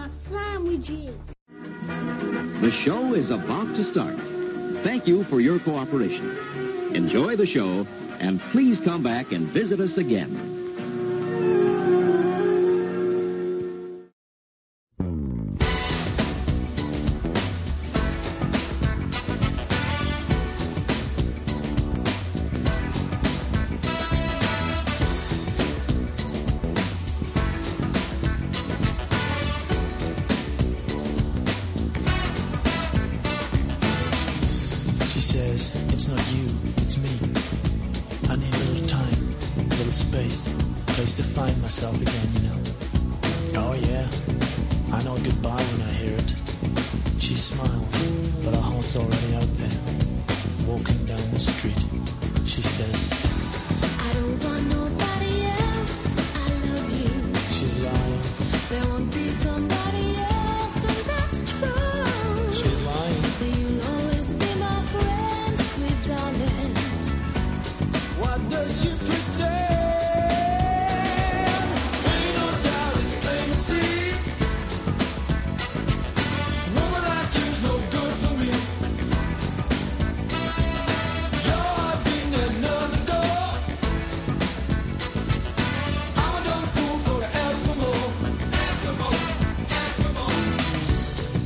my sandwiches. The show is about to start. Thank you for your cooperation. Enjoy the show, and please come back and visit us again.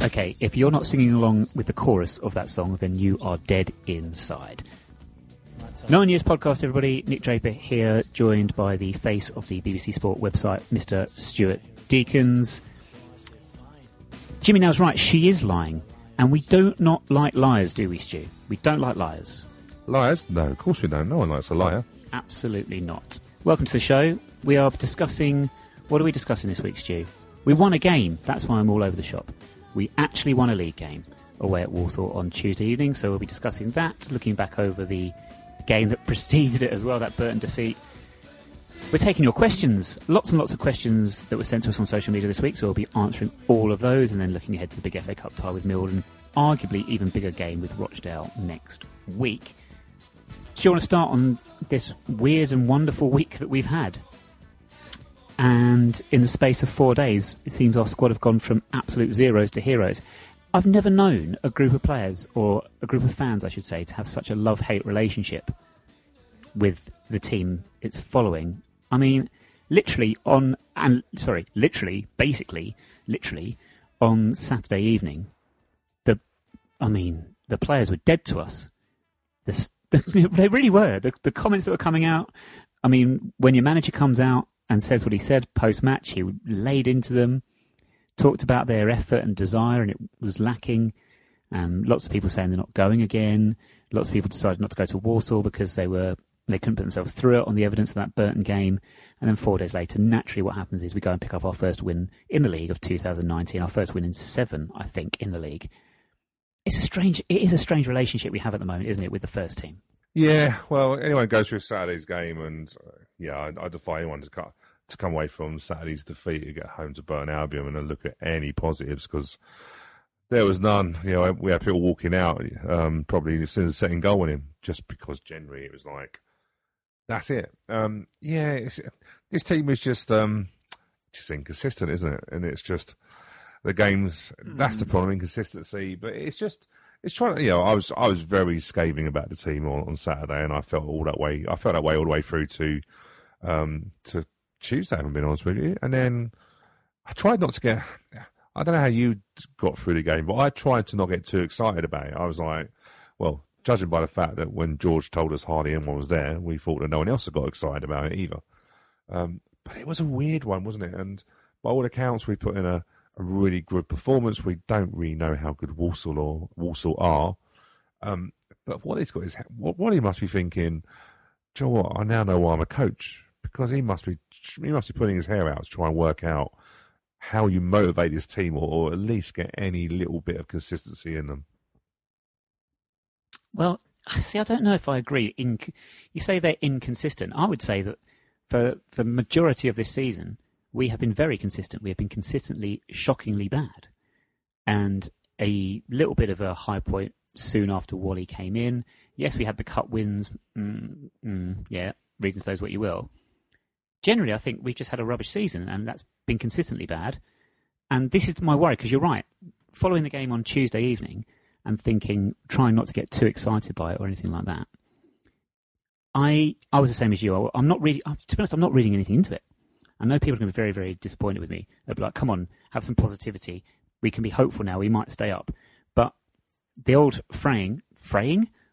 Okay, if you're not singing along with the chorus of that song, then you are dead inside. 9 Years Podcast, everybody. Nick Draper here, joined by the face of the BBC Sport website, Mr. Stuart Deakins. Jimmy Now's right, she is lying. And we do not like liars, do we, Stu? We don't like liars. Liars? No, of course we don't. No one likes a liar. Absolutely not. Welcome to the show. We are discussing... What are we discussing this week, Stu? We won a game. That's why I'm all over the shop. We actually won a league game away at Walsall on Tuesday evening, so we'll be discussing that, looking back over the game that preceded it as well, that Burton defeat. We're taking your questions, lots and lots of questions that were sent to us on social media this week, so we'll be answering all of those and then looking ahead to the big FA Cup tie with Millwall and arguably even bigger game with Rochdale next week. Do you want to start on this weird and wonderful week that we've had? And in the space of 4 days, it seems our squad have gone from absolute zeros to heroes. I've never known a group of players, or a group of fans, I should say, to have such a love-hate relationship with the team it's following. I mean, literally on Saturday evening, the players were dead to us. They really were. The comments that were coming out, I mean, when your manager comes out and says what he said post-match, he laid into them, talked about their effort and desire, and it was lacking. Lots of people saying they're not going again. Lots of people decided not to go to Walsall because they couldn't put themselves through it on the evidence of that Burton game. And then 4 days later, naturally what happens is we go and pick up our first win in the league of 2019, our first win in 7, I think, in the league. It is a strange relationship we have at the moment, isn't it, with the first team? Yeah, well, anyone goes through Saturday's game, and I defy anyone to come away from Saturday's defeat and get home to Burton Albion and look at any positives, because there was none. You know, we had people walking out probably as soon as the second goal went in, just because generally it was like, that's it. This team is just inconsistent, isn't it? And it's just the games. That's the problem, inconsistency. But it's trying to. I was very scathing about the team on Saturday, and I felt that way all the way through to Tuesday. I haven't been honest with you, and then I tried not to get. I don't know how you got through the game, but I tried to not get too excited about it. I was like, well, judging by the fact that when George told us hardly anyone was there, we thought that no one else had got excited about it either. But it was a weird one, wasn't it? And by all accounts, we put in a really good performance. We don't really know how good Walsall are. But what he's got is what he must be thinking. Do you know what? I now know why I'm a coach, because he must be putting his hair out to try and work out how you motivate this team, or at least get any little bit of consistency in them. Well, see, I don't know if I agree. You say they're inconsistent. I would say that for the majority of this season, we have been very consistent. We have been consistently, shockingly bad. And a little bit of a high point soon after Wally came in. Yes, we had the cup wins. Yeah, read into those what you will. Generally, I think we've just had a rubbish season, and that's been consistently bad. And this is my worry, because you're right. Following the game on Tuesday evening and trying not to get too excited by it or anything like that, I was the same as you. I'm not really, to be honest, I'm not reading anything into it. I know people are going to be very, very disappointed with me. They'll be like, come on, have some positivity. We can be hopeful now. We might stay up. But the old fraying?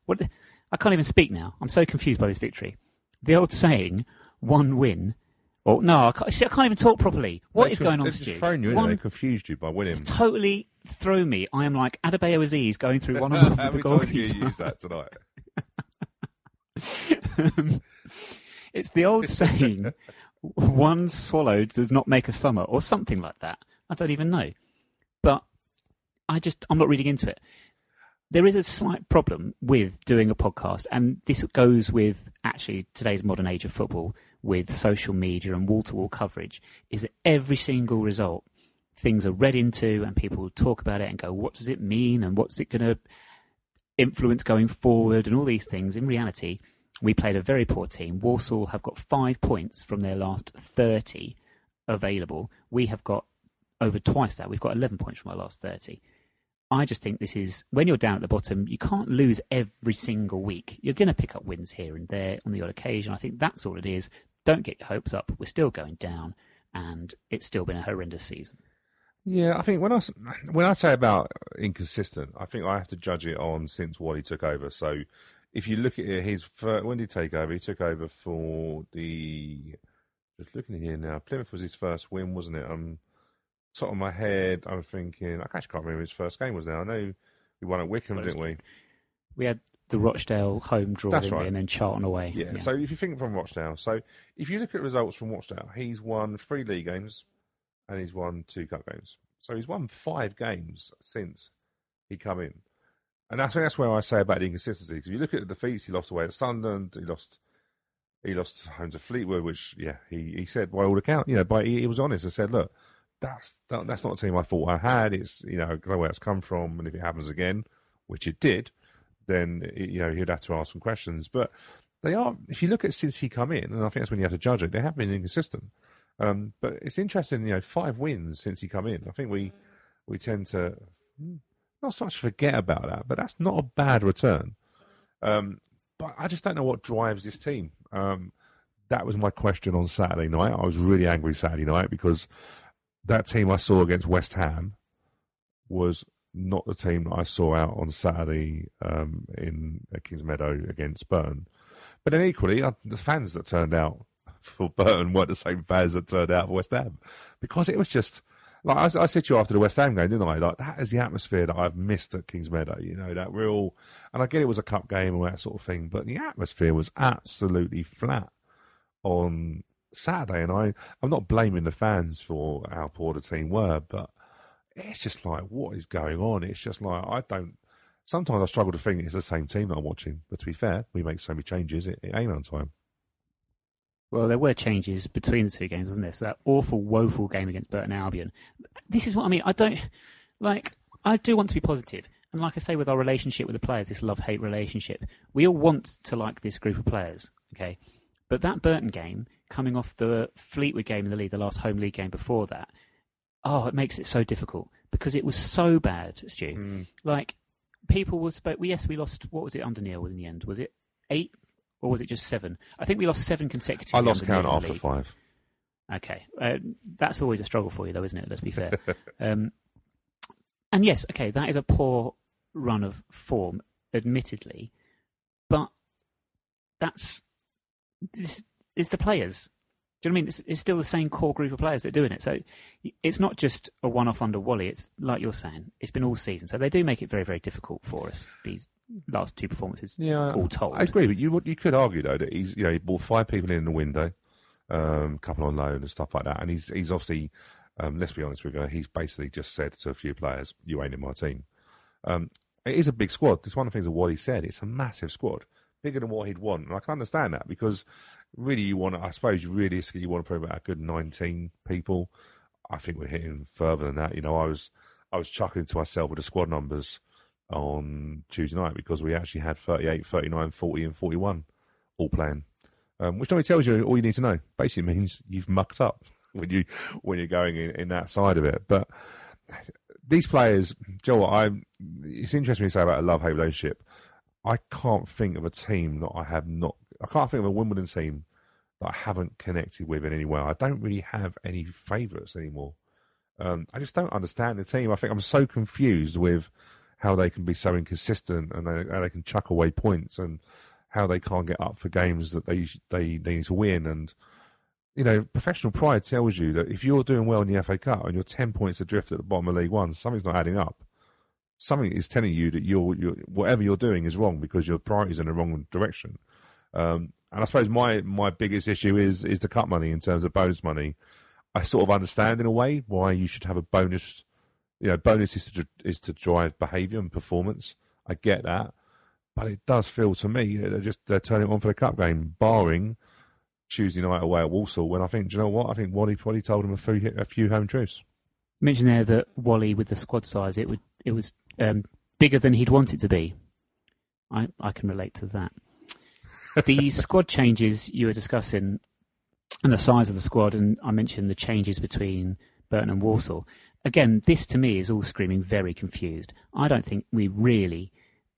What? I can't even speak now. I'm so confused by this victory. The old saying, one win. Or no, I can't even talk properly. What is going on, Stu? They've thrown you in. They confused you by winning. It's totally thrown me. I am like Adebayo Aziz going through one-on-one with the goalkeeper. How many times do you use that tonight? It's the old saying, one swallow does not make a summer, or something like that. I don't even know. But I'm not reading into it. There is a slight problem with doing a podcast, and this goes with actually today's modern age of football, with social media and wall-to-wall coverage, is that every single result, things are read into and people talk about it and go, what does it mean and what's it going to influence going forward and all these things. In reality, we played a very poor team. Walsall have got 5 points from their last 30 available. We have got over twice that. We've got 11 points from our last 30. I just think this is, when you're down at the bottom, you can't lose every single week. You're going to pick up wins here and there on the odd occasion. I think that's all it is. Don't get your hopes up. We're still going down, and it's still been a horrendous season. Yeah, I think when I say about inconsistent, I think I have to judge it on since Wally took over. So if you look at it, when did he take over? He took over for just looking at here now, Plymouth was his first win, wasn't it? Top of my head, I'm thinking, I actually can't remember his first game was now. I know we won at Wickham, didn't we? We had the Rochdale home draw, That's didn't right. we? And then Charlton away. Yeah, so if you think from Rochdale, so if you look at results from Rochdale, he's won 3 league games and he's won 2 cup games. So he's won 5 games since he come in. And I think that's where I say about the inconsistency. Because you look at the defeats, he lost away at Sunderland, he lost home to Fleetwood, which, yeah, he said by all accounts, he was honest and said, look, that's not a team I thought I had. It's, I don't know where it's come from. And if it happens again, which it did, then, he'd have to ask some questions. But they are, if you look at since he come in, and I think that's when you have to judge it, they have been inconsistent. But it's interesting, 5 wins since he come in. I think we tend to not so much forget about that, but that's not a bad return. But I just don't know what drives this team. That was my question on Saturday night. I was really angry Saturday night because that team I saw against West Ham was not the team that I saw out on Saturday in Kings Meadow against Burton. But then equally, the fans that turned out for Burton weren't the same fans that turned out for West Ham. Because it was just, like I said to you after the West Ham game, didn't I? Like, that is the atmosphere that I've missed at Kings Meadow, that real, and I get it was a cup game and that sort of thing, but the atmosphere was absolutely flat on Saturday. And I'm not blaming the fans for how poor the team were, but it's just like, what is going on? It's just like, sometimes I struggle to think it's the same team that I'm watching. But to be fair, we make so many changes, it ain't on time. Well, there were changes between the 2 games, wasn't there? So that awful, woeful game against Burton Albion. This is what I mean. I do want to be positive. And like I say, with our relationship with the players, this love-hate relationship, we all want to like this group of players, okay? But that Burton game, coming off the Fleetwood game in the league, the last home league game before that, it makes it so difficult because it was so bad, Stu. Like, people were yes, we lost, what was it under Neil in the end? Was it 8 or was it just 7? I think we lost 7 consecutively. I lost count after 5. Okay. That's always a struggle for you, though, isn't it? Let's be fair. And yes, okay, that is a poor run of form, admittedly. But it's the players. Do you know what I mean? It's still the same core group of players that are doing it. So it's not just a one-off under Wally. It's like you're saying. It's been all season. So they do make it very, very difficult for us, these last 2 performances, all told. I agree, but you could argue, though, that he's, he brought 5 people in the window, a couple on loan and stuff like that. And he's obviously, let's be honest with you, he's basically just said to a few players, you ain't in my team. It is a big squad. It's one of the things that Wally said. It's a massive squad. Bigger than what he'd want. And I can understand that because really you want to put about a good 19 people. I think we're hitting further than that. I was chuckling to myself with the squad numbers on Tuesday night because we actually had 38, 39, 40 and 41 all playing. Which normally tells you all you need to know. Basically means you've mucked up. when you're going in that side of it. But these players, Joe, it's interesting to say about a love-hate relationship. I can't think of a team that I can't think of a Wimbledon team that I haven't connected with in any way. I don't really have any favourites anymore. I just don't understand the team. I think I'm so confused with how they can be so inconsistent and how they can chuck away points and how they can't get up for games that they need to win. And, you know, professional pride tells you that if you're doing well in the FA Cup and you're 10 points adrift at the bottom of League One, something's not adding up. Something is telling you that you're whatever you're doing is wrong because your priorities are in the wrong direction. And I suppose my biggest issue is the cup money in terms of bonus money. I sort of understand in a way why you should have a bonus. You know, bonus is to drive behaviour and performance. I get that, but it does feel to me that they're turning it on for the cup game, barring Tuesday night away at Walsall. When I think, do you know what? I think Wally probably told him a few home truths. You mentioned there that Wally, with the squad size, it was bigger than he'd want it to be. I can relate to that. The squad changes you were discussing and the size of the squad, and I mentioned the changes between Burton and Walsall. Again, this to me is all screaming very confused. I don't think we really...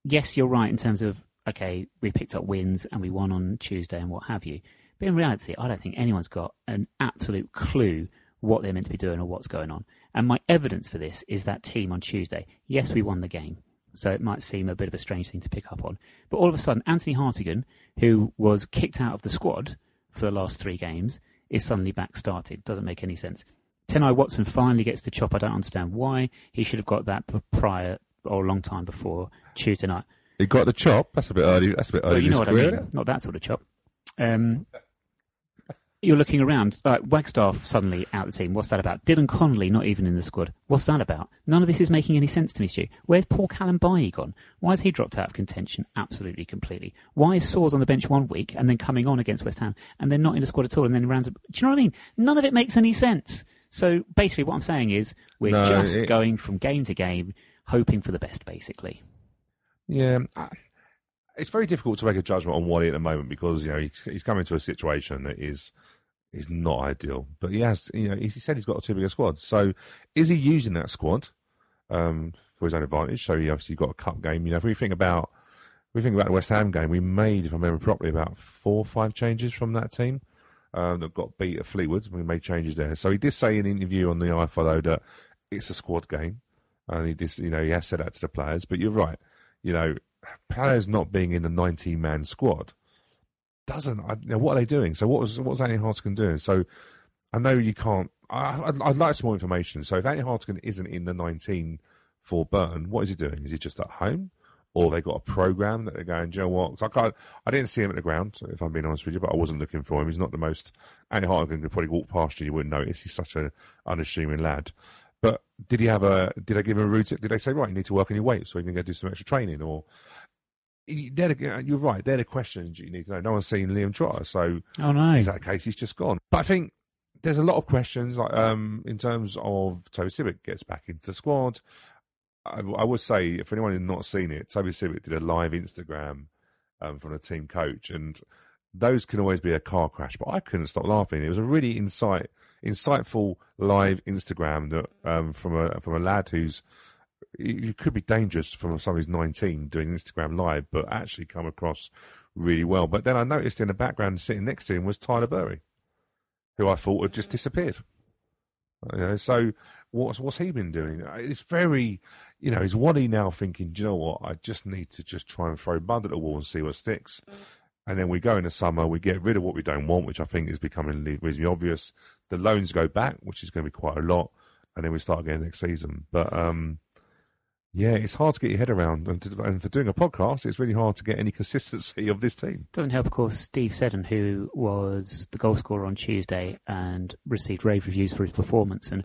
Yes, you're right in terms of, okay, we picked up wins and we won on Tuesday and what have you. But in reality, I don't think anyone's got an absolute clue what they're meant to be doing or what's going on. And my evidence for this is that team on Tuesday. Yes, we won the game, so it might seem a bit of a strange thing to pick up on. But all of a sudden, Anthony Hartigan, who was kicked out of the squad for the last 3 games, is suddenly back started. Doesn't make any sense. Tenai Watson finally gets the chop. I don't understand why. He should have got that prior or a long time before Tuesday night. He got the chop? That's a bit early. That's a bit early. Well, you know what I mean. Not that sort of chop. You're looking around. Wagstaff suddenly out of the team. What's that about? Dylan Connolly not even in the squad. What's that about? None of this is making any sense to me, Stu. Where's Paul Callum Bailly gone? Why has he dropped out of contention? Absolutely, completely. Why is Soares on the bench one week and then coming on against West Ham and then not in the squad at all and then rounds up? Do you know what I mean? None of it makes any sense. So basically what I'm saying is we're going from game to game hoping for the best, basically. Yeah. It's very difficult to make a judgment on Wally at the moment because, you know, he's come into a situation that is not ideal. But he has, you know, he said he's got a too big a squad. So is he using that squad for his own advantage? So he obviously got a cup game. You know, if we think about the West Ham game, we made, if I remember properly, about 4 or 5 changes from that team that got beat at Fleetwood. We made changes there. So he did say in an interview on the iFollow that it's a squad game. And he did, you know, he has said that to the players. But you're right. You know, players not being in the 19-man squad what are they doing? So what's Anthony Hartigan doing? So I know you can't. I'd like some more information. So if Anthony Hartigan isn't in the 19 for Burton, what is he doing? Is he just at home, or have they got a program that they're going? Do you know what? I didn't see him at the ground, if I'm being honest with you, but I wasn't looking for him. He's not the most. Anthony Hartigan could probably walk past you wouldn't notice. He's such an unassuming lad. But did they give him a routine? Did they say, right, you need to work on your weight so you can go do some extra training? Or you're right, they're the questions you need to know. No one's seen Liam Trotter, so is that the case? He's just gone. But I think there's a lot of questions, like in terms of Toby Sibbick gets back into the squad. I would say, for anyone who's not seen it, Toby Sibbick did a live Instagram from the team coach, and those can always be a car crash, but I couldn't stop laughing. It was a really insightful live Instagram that from a lad who's, you could be dangerous from someone who's 19 doing Instagram live, but actually come across really well. But then I noticed in the background sitting next to him was Tyler Burry, who I thought had just disappeared. You know, so what's he been doing? It's very, you know, is Wally now thinking, do you know what? I just need to just try and throw mud at the wall and see what sticks. And then we go in the summer, we get rid of what we don't want, which I think is becoming reasonably obvious. The loans go back, which is going to be quite a lot, and then we start again next season. But yeah, it's hard to get your head around, and for doing a podcast, it's really hard to get any consistency of this team. Doesn't help, of course, Steve Seddon, who was the goal scorer on Tuesday and received rave reviews for his performance, and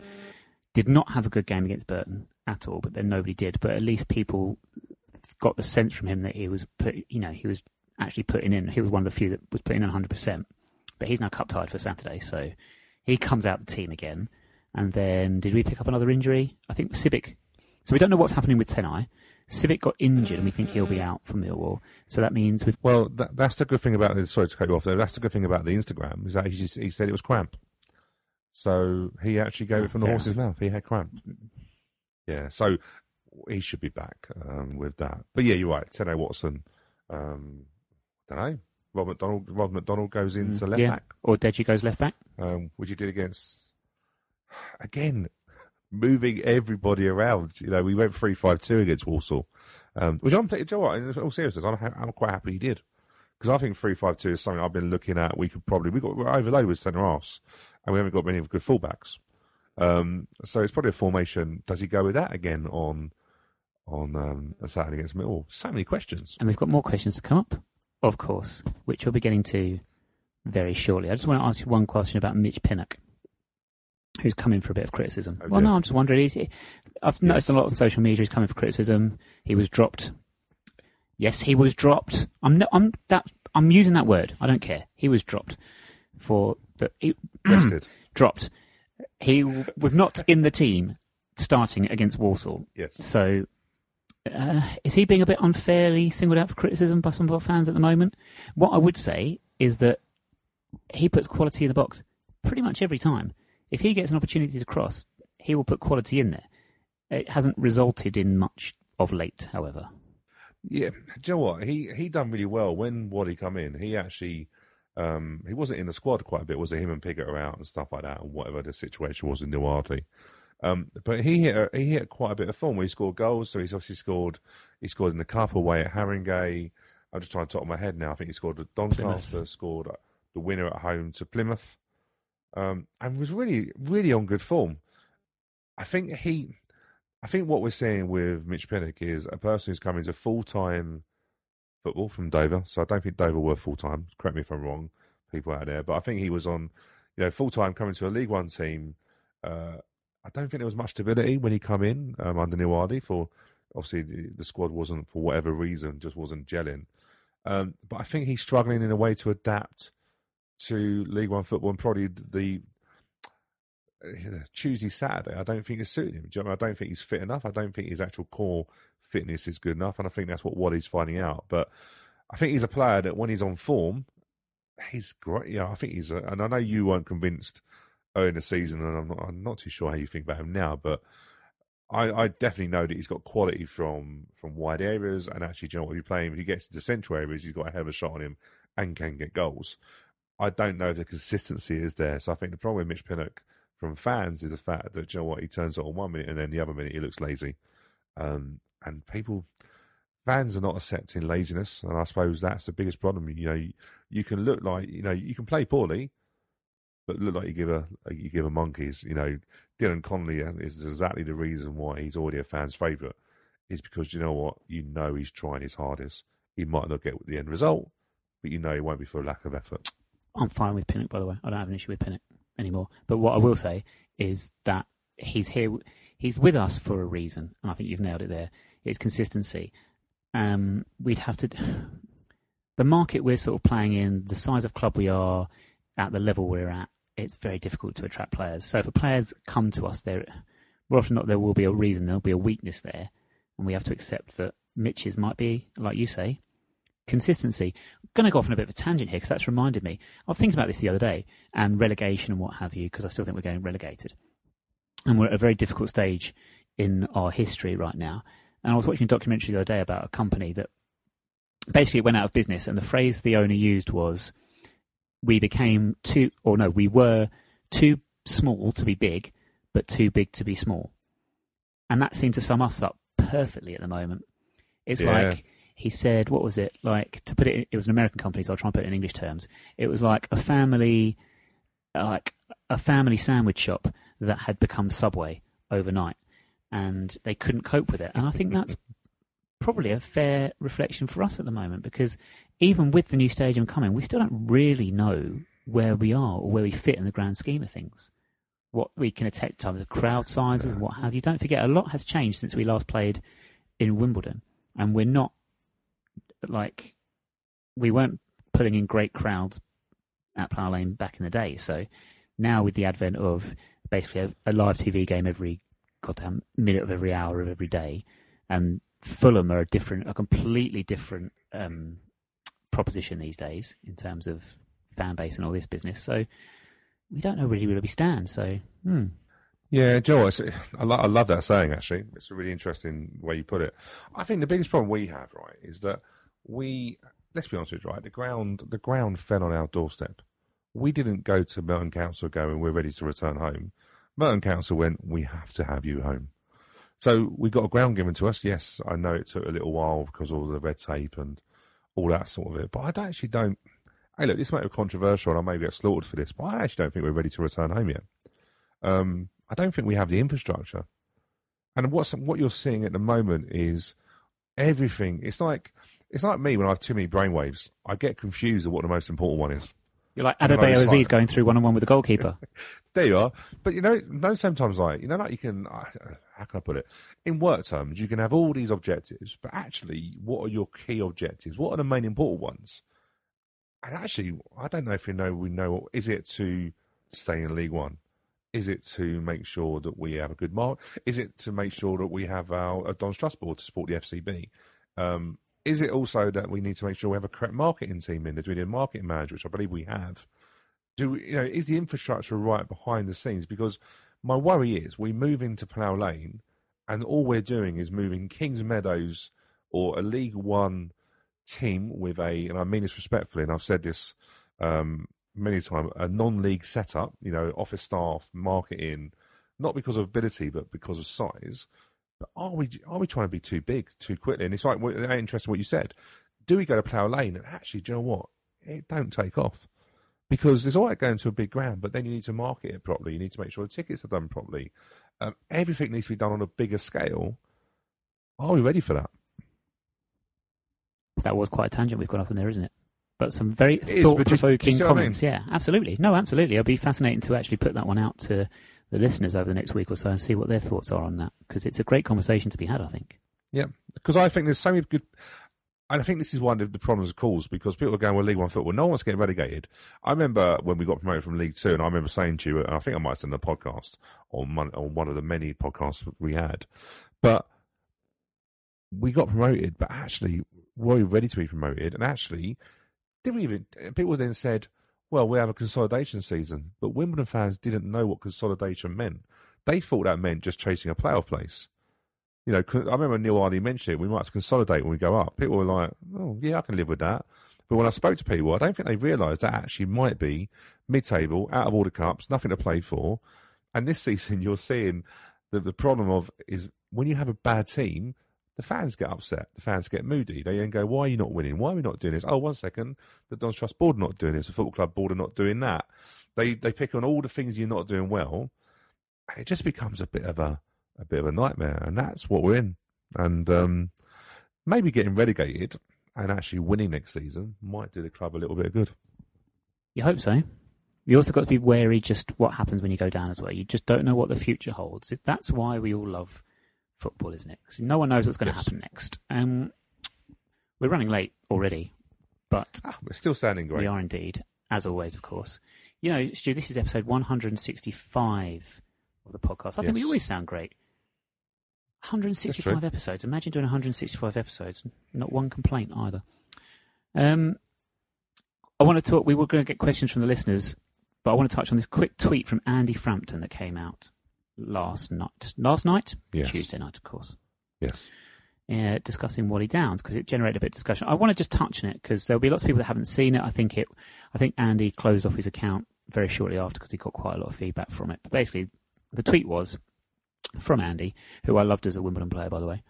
did not have a good game against Burton at all. But then nobody did. But at least people got the sense from him that he was actually putting in. He was one of the few that was putting in 100%. But he's now cup tied for Saturday, so he comes out the team again. And then, did we pick up another injury? I think Sibbick. So we don't know what's happening with Tenai. Sibbick got injured, and we think he'll be out for Millwall. So that means we've... Well, that's the good thing about... Sorry to cut you off there. That's the good thing about the Instagram, is that he said it was cramp. So he actually gave it from the fair horse's mouth. He had cramp. Yeah, so he should be back with that. But yeah, you're right. Tene Watson, don't know. Rob McDonald goes into left back. Or Deji goes left back. Which he did against, again, moving everybody around. You know, we went 3-5-2 against Walsall, which I'm, you know what, in all seriousness, I'm quite happy he did. Because I think 3-5-2 is something I've been looking at. We're overloaded with centre halves, and we haven't got many good fullbacks. So it's probably a formation. Does he go with that again on a Saturday against Millwall? So many questions. And we've got more questions to come up, of course, which we'll be getting to very shortly. I just want to ask you one question about Mitch Pinnock, who's coming for a bit of criticism. No, I'm just wondering. I've noticed a lot on social media he's coming for criticism. He was dropped. Yes, he was dropped. I'm using that word. I don't care. He was dropped for the dropped. He was not in the team starting against Walsall. Yes. So is he being a bit unfairly singled out for criticism by some of our fans at the moment? What I would say is that he puts quality in the box pretty much every time. If he gets an opportunity to cross, he will put quality in there. It hasn't resulted in much of late, however. Yeah, do you know what? He done really well when Waddy come in. He actually he wasn't in the squad quite a bit. Was it him and Piggott are out and stuff like that, and whatever the situation was in Newhardley. But he hit quite a bit of form where he scored goals. So he's obviously scored. He scored in the cup away at Haringey. I'm just trying to top of my head now. I think he scored at Doncaster, scored the winner at home to Plymouth, and was really, really on good form. I think what we're seeing with Mitch Pinnock is a person who's coming to full-time football from Dover. So I don't think Dover were full-time. Correct me if I'm wrong, people out there. But I think he was on, full-time coming to a League One team. I don't think there was much stability when he come in under Neil Hardy. For obviously the squad wasn't, for whatever reason, just wasn't gelling. But I think he's struggling in a way to adapt to League One football, and probably the Tuesday, Saturday, I don't think it's suiting him. I don't think he's fit enough. I don't think his actual core fitness is good enough, and I think that's what Waddy's finding out. But I think he's a player that when he's on form, he's great. I think and I know you weren't convinced early in the season, and I'm not too sure how you think about him now, but I definitely know that he's got quality from wide areas, and actually, do you know what, if he gets into central areas, he's got a hell of a shot on him and can get goals. I don't know if the consistency is there. So I think the problem with Mitch Pinnock from fans is the fact that, do you know what, he turns it on 1 minute and then the other minute he looks lazy. And fans are not accepting laziness, and I suppose that's the biggest problem. You can look like, you can play poorly, but look like you give a monkeys. Dylan Connolly is exactly the reason why he's already a fan's favourite, is because, do you know what, he's trying his hardest. He might not get the end result, but he won't be for a lack of effort. I'm fine with Pinnock, by the way. I don't have an issue with Pinnock anymore. But what I will say is that he's here. He's with us for a reason, and I think you've nailed it there. It's consistency. We'd have to... The market we're sort of playing in, the size of club we are, at the level we're at, it's very difficult to attract players. So if players come to us, more often than not, there will be a reason, there'll be a weakness there, and we have to accept that Mitch's might be, like you say, consistency. I'm going to go off on a bit of a tangent here, because that's reminded me. I was thinking about this the other day, and relegation and what have you, because I still think we're getting relegated. And we're at a very difficult stage in our history right now. And I was watching a documentary the other day about a company that basically went out of business, and the phrase the owner used was, we were too small to be big, but too big to be small. And that seemed to sum us up perfectly at the moment. It's like, he said, what was it? Like, to put it was an American company, so I'll try and put it in English terms. It was like a family sandwich shop that had become Subway overnight, and they couldn't cope with it. And I think that's probably a fair reflection for us at the moment, because even with the new stadium coming, we still don't really know where we are or where we fit in the grand scheme of things. What we can attempt in terms of crowd sizes and what have you. Don't forget, a lot has changed since we last played in Wimbledon, and we're not we weren't putting in great crowds at Plough Lane back in the day. So now, with the advent of basically a live TV game every goddamn minute of every hour of every day, and Fulham are a completely different proposition these days in terms of fan base and all this business. So we don't know really where we stand. So, Yeah, Joe, I love that saying, actually. It's a really interesting way you put it. I think the biggest problem we have, right, is that let's be honest with you, right, the ground fell on our doorstep. We didn't go to Merton Council going, we're ready to return home. Merton Council went, we have to have you home. So we got a ground given to us. Yes, I know it took a little while because of all the red tape and all that sort of it. But I actually don't. Hey, look, this might be controversial and I may get slaughtered for this, but I actually don't think we're ready to return home yet. I don't think we have the infrastructure. And what you're seeing at the moment is everything. It's like me when I have too many brainwaves. I get confused of what the most important one is. You're like Adebayo Aziz going through one-on-one with the goalkeeper. There you are. But, sometimes like you can, how can I put it? In work terms, you can have all these objectives, but actually, what are your key objectives? What are the main important ones? And actually, I don't know if we know, is it to stay in League One? Is it to make sure that we have a good mark? Is it to make sure that we have a Don's Trust Board to support the FCB? Is it also that we need to make sure we have a correct marketing team in there? Do we need a marketing manager, which I believe we have? Is the infrastructure right behind the scenes? Because my worry is we move into Plough Lane and all we're doing is moving Kings Meadows or a League One team with and I mean this respectfully, and I've said this many times, a non-league setup, office staff, marketing, not because of ability, but because of size. But are we trying to be too big too quickly? And it's like interesting what you said. Do we go to Plough Lane? And actually, do you know what? It don't take off. Because it's all right going to a big ground, but then you need to market it properly. You need to make sure the tickets are done properly. Everything needs to be done on a bigger scale. Are we ready for that? That was quite a tangent we've gone off in there, isn't it? But some very thought-provoking comments. Yeah, absolutely. No, absolutely. It'll be fascinating to actually put that one out to the listeners over the next week or so and see what their thoughts are on that, because it's a great conversation to be had, I think. Yeah, because I think there's so many good... And I think this is one of the problems caused because people are going, well, League One football, no one wants to get relegated. I remember when we got promoted from League Two, and I remember saying to you, and I think I might have done the podcast on one of the many podcasts we had, but we got promoted, but actually, were we ready to be promoted? And actually, people then said, well, we have a consolidation season, but Wimbledon fans didn't know what consolidation meant. They thought that meant just chasing a playoff place. I remember Neil Hardy mentioned it. We might have to consolidate when we go up. People were like, oh, yeah, I can live with that. But when I spoke to people, I don't think they realised that actually might be mid-table, out of all the cups, nothing to play for. And this season, you're seeing the problem is when you have a bad team, the fans get upset. The fans get moody. They then go, why are you not winning? Why are we not doing this? Oh, 1 second, the Don's Trust Board are not doing this. The football club board are not doing that. They pick on all the things you're not doing well. And it just becomes a bit of a nightmare. And that's what we're in. And maybe getting relegated and actually winning next season might do the club a little bit of good. You hope so. You also got to be wary just what happens when you go down as well. You just don't know what the future holds. That's why we all love football, isn't it? Because no one knows what's going to happen next. We're running late already, but we're still sounding great. We are indeed, as always, of course. Stu, this is episode 165 of the podcast. I think we always sound great. 165 episodes. Imagine doing 165 episodes. Not one complaint either. I want to talk. We were going to get questions from the listeners, but I want to touch on this quick tweet from Andy Frampton that came out last night. Yes. Tuesday night, of course. Yes. Discussing Wally Downs, because it generated a bit of discussion. I want to just touch on it because there'll be lots of people that haven't seen it. I think Andy closed off his account very shortly after because he got quite a lot of feedback from it. But basically, the tweet was from Andy, who I loved as a Wimbledon player, by the way.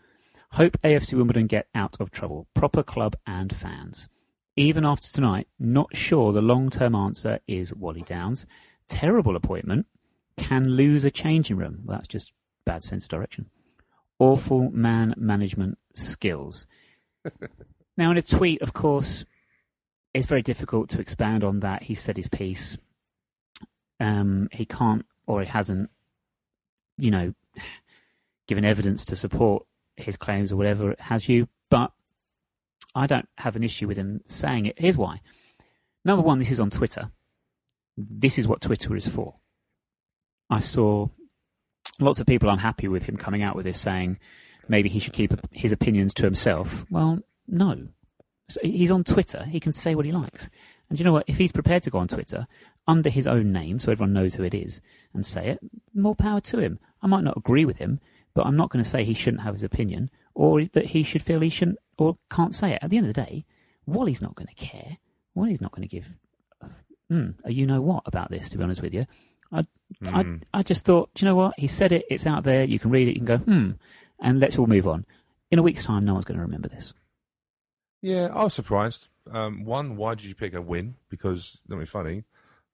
Hope AFC Wimbledon get out of trouble. Proper club and fans. Even after tonight, not sure the long-term answer is Wally Downs. Terrible appointment. Can lose a changing room. Well, that's just bad sense of direction. Awful man management skills. Now, in a tweet, of course, it's very difficult to expand on that. He said his piece. He can't, or he hasn't, given evidence to support his claims or whatever it has you. But I don't have an issue with him saying it. Here's why. Number one, this is on Twitter. This is what Twitter is for. I saw lots of people unhappy with him coming out with this, saying maybe he should keep his opinions to himself. Well, no. So he's on Twitter. He can say what he likes. And you know what? If he's prepared to go on Twitter under his own name so everyone knows who it is and say it, more power to him. I might not agree with him, but I'm not going to say he shouldn't have his opinion or that he should feel he shouldn't or can't say it. At the end of the day, Wally's not going to care. Wally's not going to give a you-know-what about this, to be honest with you. I just thought, do you know what? He said it. It's out there. You can read it. You can go, and let's all move on. In a week's time, no one's going to remember this. Yeah, I was surprised. One, why did you pick a win? Because, don't be funny,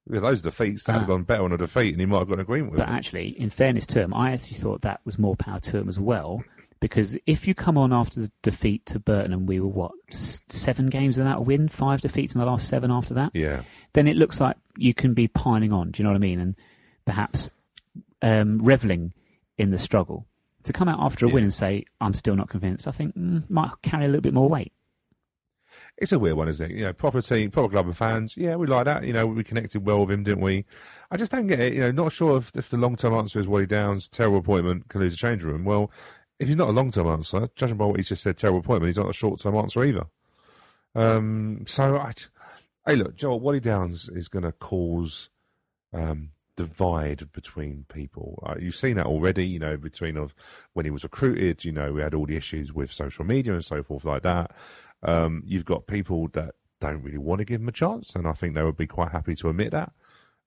with those defeats, that would have gone better on a defeat and he might have got an agreement with But actually, in fairness to him, I actually thought that was more power to him as well. Because if you come on after the defeat to Burton and we were, 7 games without a win, 5 defeats in the last 7 after that? Yeah. Then it looks like you can be piling on, do you know what I mean? And perhaps revelling in the struggle. To come out after a win and say, I'm still not convinced, I think might carry a little bit more weight. It's a weird one, isn't it? You know, proper team, proper club and fans. Yeah, we like that. You know, we connected well with him, didn't we? I just don't get it. You know, not sure if the long-term answer is Wally Downs, terrible appointment, can lose a change room. Well, if he's not a long-term answer, judging by what he just said, terrible appointment, he's not a short-term answer either. Hey, look, Joel, Wally Downs is going to cause divide between people. You've seen that already, you know, between of when he was recruited, you know, we had all the issues with social media and so forth like that. You've got people that don't really want to give him a chance, and I think they would be quite happy to admit that.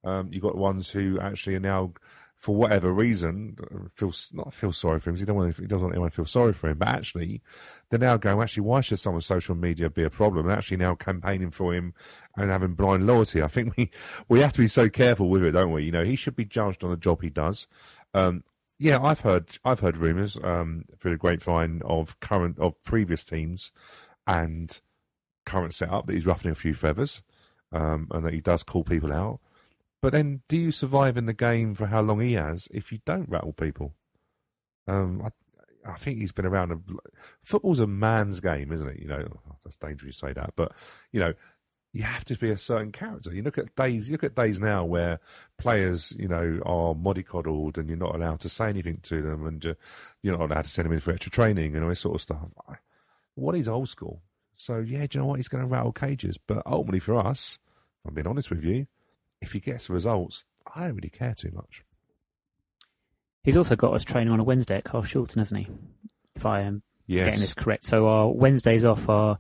You've got ones who actually are now, for whatever reason, feel sorry for him. He doesn't want anyone to feel sorry for him, but actually, they're now going, actually, why should someone's social media be a problem? And actually now campaigning for him and having blind loyalty. I think we have to be so careful with it, don't we? You know, he should be judged on the job he does. Yeah, I've heard rumours through the grapevine of previous teams and current setup that he's ruffling a few feathers, and that he does call people out. But then, do you survive in the game for how long he has if you don't rattle people? I think he's been around. Football's a man's game, isn't it? You know, that's dangerous to say that, but you know, you have to be a certain character. You look at days now where players, you know, are mollycoddled and you're not allowed to say anything to them, and you're not allowed to send them in for extra training and all this sort of stuff. What is old school? So yeah, do you know what? He's going to rattle cages, but ultimately for us, if I'm being honest with you, if he gets the results, I don't really care too much. He's also got us training on a Wednesday at Carl Shulton, hasn't he? If I am getting this correct. So our Wednesdays off are,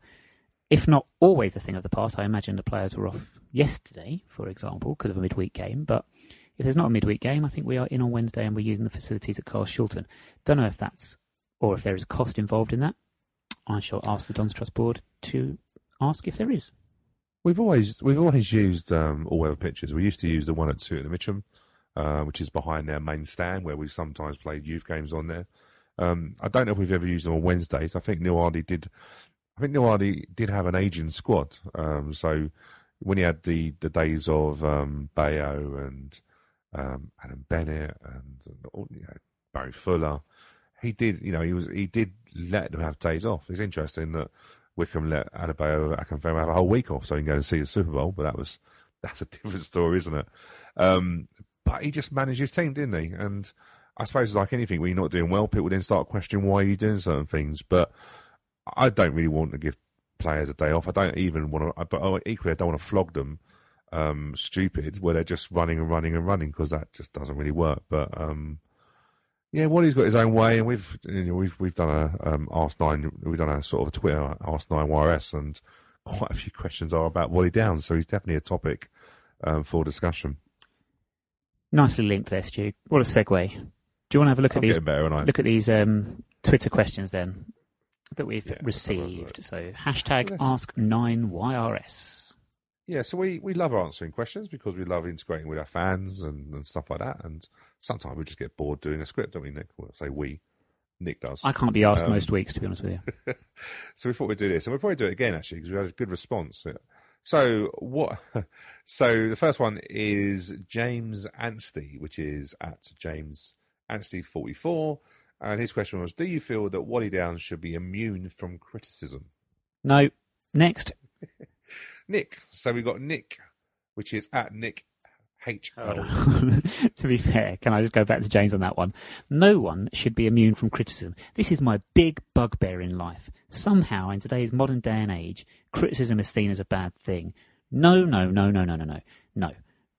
if not always a thing of the past. I imagine the players were off yesterday, for example, because of a midweek game. But if there's not a midweek game, I think we are in on Wednesday and we're using the facilities at Carl Shulton. Don't know if that's, or if there is a cost involved in that. I shall ask the Dons Trust Board to ask if there is. We've always used all-weather pitches. We used to use the one at 2 at the Mitcham, which is behind their main stand, where we sometimes played youth games on there. I don't know if we've ever used them on Wednesdays. I think Neil Hardy did. I think Neil Hardy did have an aging squad. So when he had the days of Bayo and Adam Bennett and Barry Fuller, he did let them have days off. It's interesting that Wickham let Adebayo Akinfenwa have a whole week off so he can go and see the Super Bowl, but that's a different story, isn't it? But he just managed his team, didn't he? And I suppose it's like anything, when you're not doing well, people then start questioning why you're doing certain things. But I don't really want to give players a day off. I don't even want to, but equally I don't want to flog them stupid where they're just running and running and running, because that just doesn't really work. But yeah, Wally's got his own way, and we've done a Ask 9, we've done a sort of a Twitter Ask 9 YRS, and quite a few questions are about Wally Downs, so he's definitely a topic for discussion. Nicely linked there, Stu. What a segue. Do you want to have a look at these? Look at these Twitter questions then that we've received. So hashtag Ask 9 YRS. Yeah, so we love answering questions because we love integrating with our fans and stuff like that. And sometimes we just get bored doing a script, don't we, Nick? Well, say we. Nick does. I can't be asked most weeks, to be honest with you. So we thought we'd do this. And we'll probably do it again, actually, because we had a good response. So the first one is James Anstey, which is at James Anstey 44. And his question was, do you feel that Wally Downs should be immune from criticism? No. Next. Nick. So we've got Nick, which is at Nick H. To be fair, can I just go back to James on that one? No one should be immune from criticism. This is my big bugbear in life. Somehow, in today's modern day and age, criticism is seen as a bad thing. No.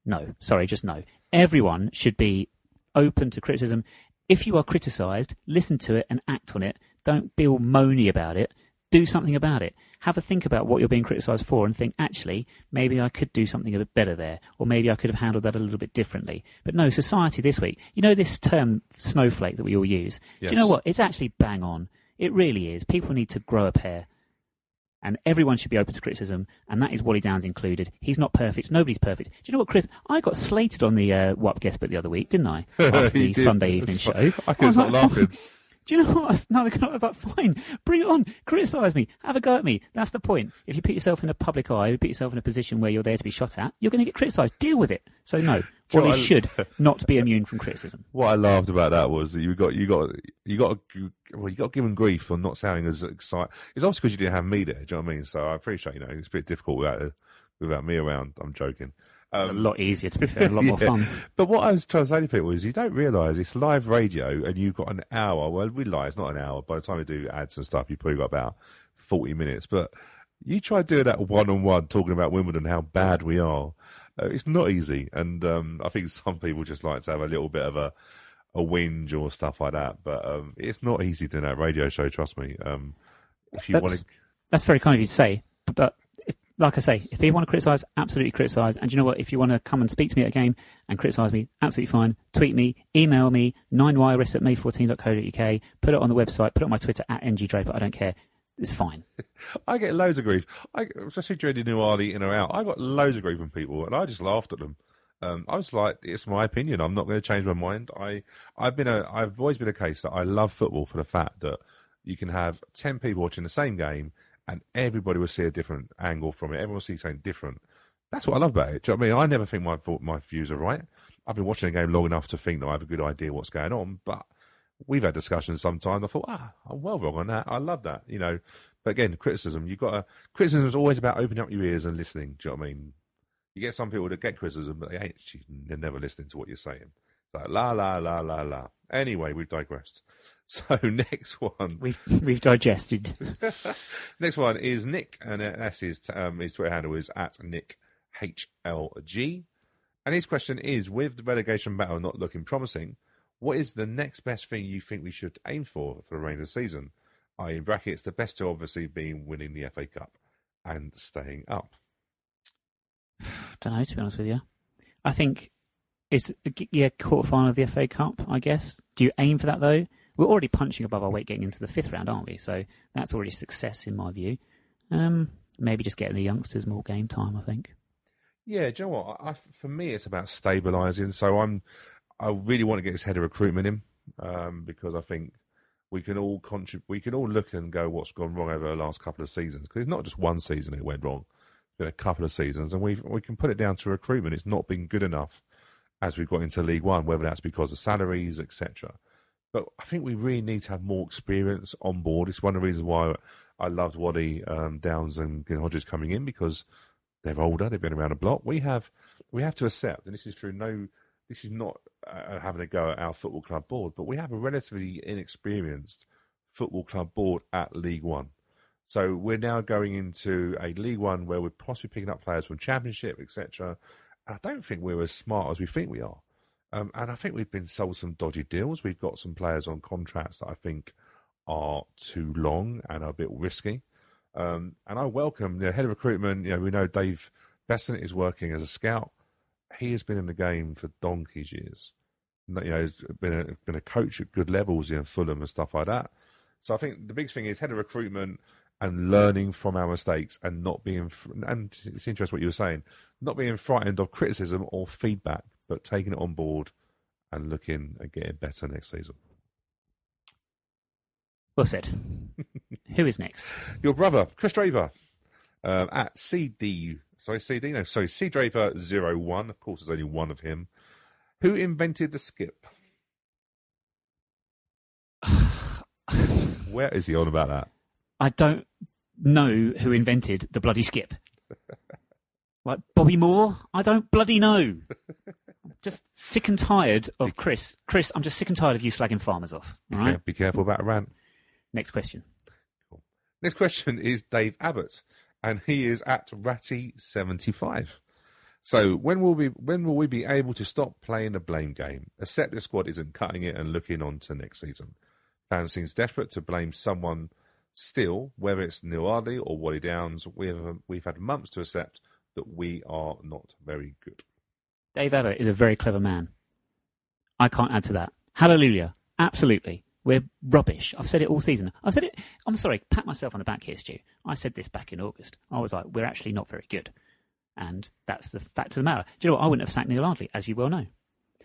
No. Sorry, just no. Everyone should be open to criticism. If you are criticised, listen to it and act on it. Don't be all moany about it. Do something about it. Have a think about what you're being criticised for and think, actually, maybe I could do something a bit better there, or maybe I could have handled that a little bit differently. But no, society this week, you know this term snowflake that we all use? Yes. Do you know what? It's actually bang on. It really is. People need to grow a pair. And everyone should be open to criticism, and that is Wally Downs included. He's not perfect. Nobody's perfect. Do you know what, Chris? I got slated on the WAP guest book the other week, didn't I? After the Sunday evening show. I couldn't stop laughing. Do you know what? I was like, fine, bring it on. Criticise me. Have a go at me. That's the point. If you put yourself in a public eye, you put yourself in a position where you're there to be shot at, you're going to get criticised. Deal with it. So no, Wally should not be immune from criticism. What I laughed about that was that you got given grief for not sounding as excited. It's obviously because you didn't have me there. Do you know what I mean? So I appreciate, it's a bit difficult without me around. I'm joking. It's a lot easier, to be fair, a lot more fun. But what I was trying to say to people is you don't realise it's live radio and you've got an hour. Well, we lie, it's not an hour. By the time we do ads and stuff, you've probably got about 40 minutes. But you try doing that one-on-one, talking about Wimbledon, how bad we are. It's not easy. And I think some people just like to have a little bit of a whinge or stuff like that. But it's not easy doing that radio show, trust me. That's very kind of you to say. But like I say, if people want to criticise, absolutely criticise. And you know what? If you want to come and speak to me at a game and criticise me, absolutely fine. Tweet me, email me, 9yrest@may14.co.uk. Put it on the website, put it on my Twitter @ngdraper. I don't care. It's fine. I get loads of grief. Especially during the New Arlie in or out. I got loads of grief from people, and I just laughed at them. I was like, it's my opinion. I'm not going to change my mind. I've always been a case that I love football for the fact that you can have 10 people watching the same game, and everybody will see a different angle from it. Everyone will see something different. That's what I love about it. Do you know what I mean? I never think my views are right. I've been watching a game long enough to think that I have a good idea what's going on, but we've had discussions sometimes. I thought, I'm well wrong on that. I love that, But again, criticism, criticism is always about opening up your ears and listening. Do you know what I mean? You get some people that get criticism, but they're never listening to what you're saying. It's like, la, la, la, la, la. Anyway, we've digressed. So next one. We've digested. Next one is Nick, and that's his Twitter handle is @NickHLG. And his question is, with the relegation battle not looking promising, what is the next best thing you think we should aim for the remainder of the season? In brackets, the best two obviously being winning the FA Cup and staying up. Don't know, to be honest with you. I think it's quarterfinal of the FA Cup, I guess. Do you aim for that, though? We're already punching above our weight getting into the 5th round, aren't we? So that's already success in my view. Maybe just getting the youngsters more game time, I think. Yeah, do you know what? For me, it's about stabilising. So I really want to get this head of recruitment in because I think we can all we can all look and go what's gone wrong over the last couple of seasons. Because it's not just one season it went wrong. It's been a couple of seasons, and we can put it down to recruitment. It's not been good enough as we got into League One, whether that's because of salaries, etc. But I think we really need to have more experience on board. It's one of the reasons why I loved Wally Downs and Glenn Hodges coming in, because they're older, they've been around the block. We have to accept, and this is not having a go at our football club board, but we have a relatively inexperienced football club board at League One. So we're now going into a League One where we're possibly picking up players from Championship, etc. I don't think we're as smart as we think we are. And I think we've been sold some dodgy deals. We've got some players on contracts that I think are too long and are a bit risky. And I welcome the head of recruitment. We know Dave Besson is working as a scout. He has been in the game for donkey's years. He's been a coach at good levels in Fulham and stuff like that. So I think the big thing is head of recruitment and learning from our mistakes and not being, and it's interesting what you were saying, not being frightened of criticism or feedback, but taking it on board and looking at getting better next season. Well said. Who is next? Your brother, Chris Draper, at CDraper01. Of course, there's only one of him. Who invented the skip? Where is he on about that? I don't know who invented the bloody skip. Like Bobby Moore? I don't bloody know. I'm just sick and tired of Chris. Chris, I'm just sick and tired of you slagging farmers off. All right? Be careful about a rant. Next question. Cool. Next question is Dave Abbott, and he is at Ratty75. So when will we be able to stop playing the blame game? Accept the squad isn't cutting it and looking on to next season. Fans seems desperate to blame someone still, whether it's Neil Ardley or Wally Downs. We've had months to accept that we are not very good. Dave Abbott is a very clever man. I can't add to that. Hallelujah. Absolutely. We're rubbish. I've said it all season. I've said it. I'm sorry, pat myself on the back here, Stu. I said this back in August. I was like, we're actually not very good. And that's the fact of the matter. Do you know what? I wouldn't have sacked Neil Ardley, as you well know.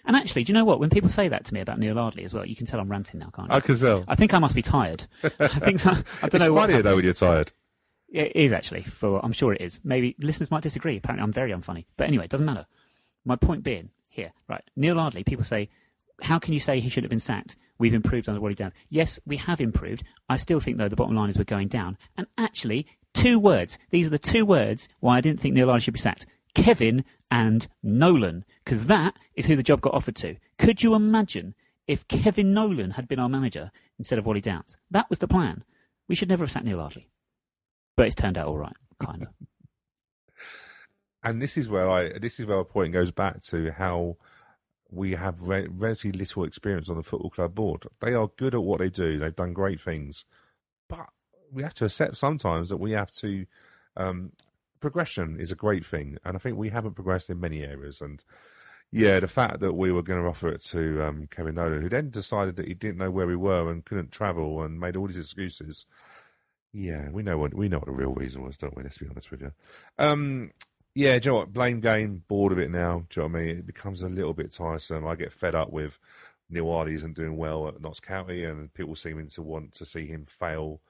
And actually, do you know what? When people say that to me about Neil Ardley as well, you can tell I'm ranting now, can't you? I can tell. I think I must be tired. I think so. I don't know. It's funnier though when you're tired. Yeah, it is actually. I'm sure it is. Maybe listeners might disagree. Apparently, I'm very unfunny. But anyway, it doesn't matter. My point being here, right? Neil Ardley. People say, how can you say he shouldn't have been sacked? We've improved under Wally Downs. Yes, we have improved. I still think, though, the bottom line is we're going down. And actually, 2 words. These are the 2 words why I didn't think Neil Ardley should be sacked. Kevin and Nolan. Because that is who the job got offered to. Could you imagine if Kevin Nolan had been our manager instead of Wally Downs? That was the plan. We should never have sacked Neil Ardley. But it's turned out all right, kind of. And this is where our point goes back to how we have relatively little experience on the football club board. They are good at what they do. They've done great things. But we have to accept sometimes that we have to... progression is a great thing. And I think we haven't progressed in many areas. And, yeah, the fact that we were going to offer it to Kevin Nolan, who then decided that he didn't know where we were and couldn't travel and made all these excuses. Yeah, we know what the real reason was, don't we? Let's be honest with you. Yeah, do you know what? Blame game, bored of it now. Do you know what I mean? It becomes a little bit tiresome. I get fed up with Neil Ardley isn't doing well at Notts County and people seeming to want to see him fail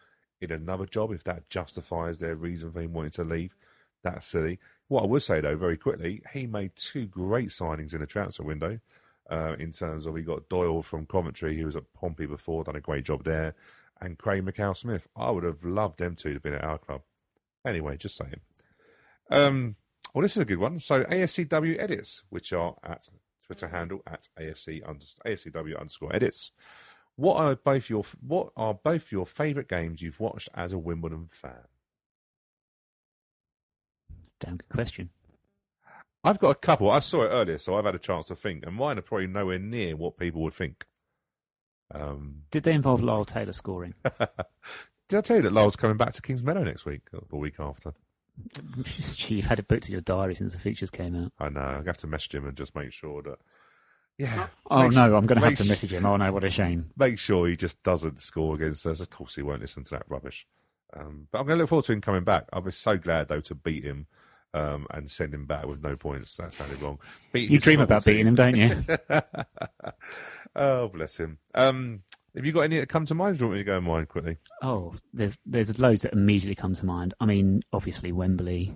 in another job if that justifies their reason for him wanting to leave. That's silly. What I would say, though, very quickly, he made 2 great signings in the transfer window in terms of he got Doyle from Coventry, who was at Pompey before, done a great job there, and Craig McCall-Smith. I would have loved them 2 to have been at our club. Anyway, just saying. Well, this is a good one. So AFCW edits, which are at Twitter handle at AFCW_edits. What are both your favourite games you've watched as a Wimbledon fan? Damn good question. I've got a couple. I saw it earlier, so I've had a chance to think, and mine are probably nowhere near what people would think. Did they involve Lyle Taylor scoring? Did I tell you that Lyle's coming back to Kings Meadow next week, or the week after? You've had it booked in your diary since the features came out. I know. I have to message him and just make sure that. Yeah. Oh no, I'm going to have to message him. Oh no, what a shame. Make sure he just doesn't score against us. Of course, he won't listen to that rubbish. But I'm going to look forward to him coming back. I'll be so glad though to beat him and send him back with no points. That sounded wrong. You dream about beating him, don't you? Oh, bless him. Have you got any that come to mind? Or do you want me to go in mine quickly? Oh, there's loads that immediately come to mind. I mean, obviously Wembley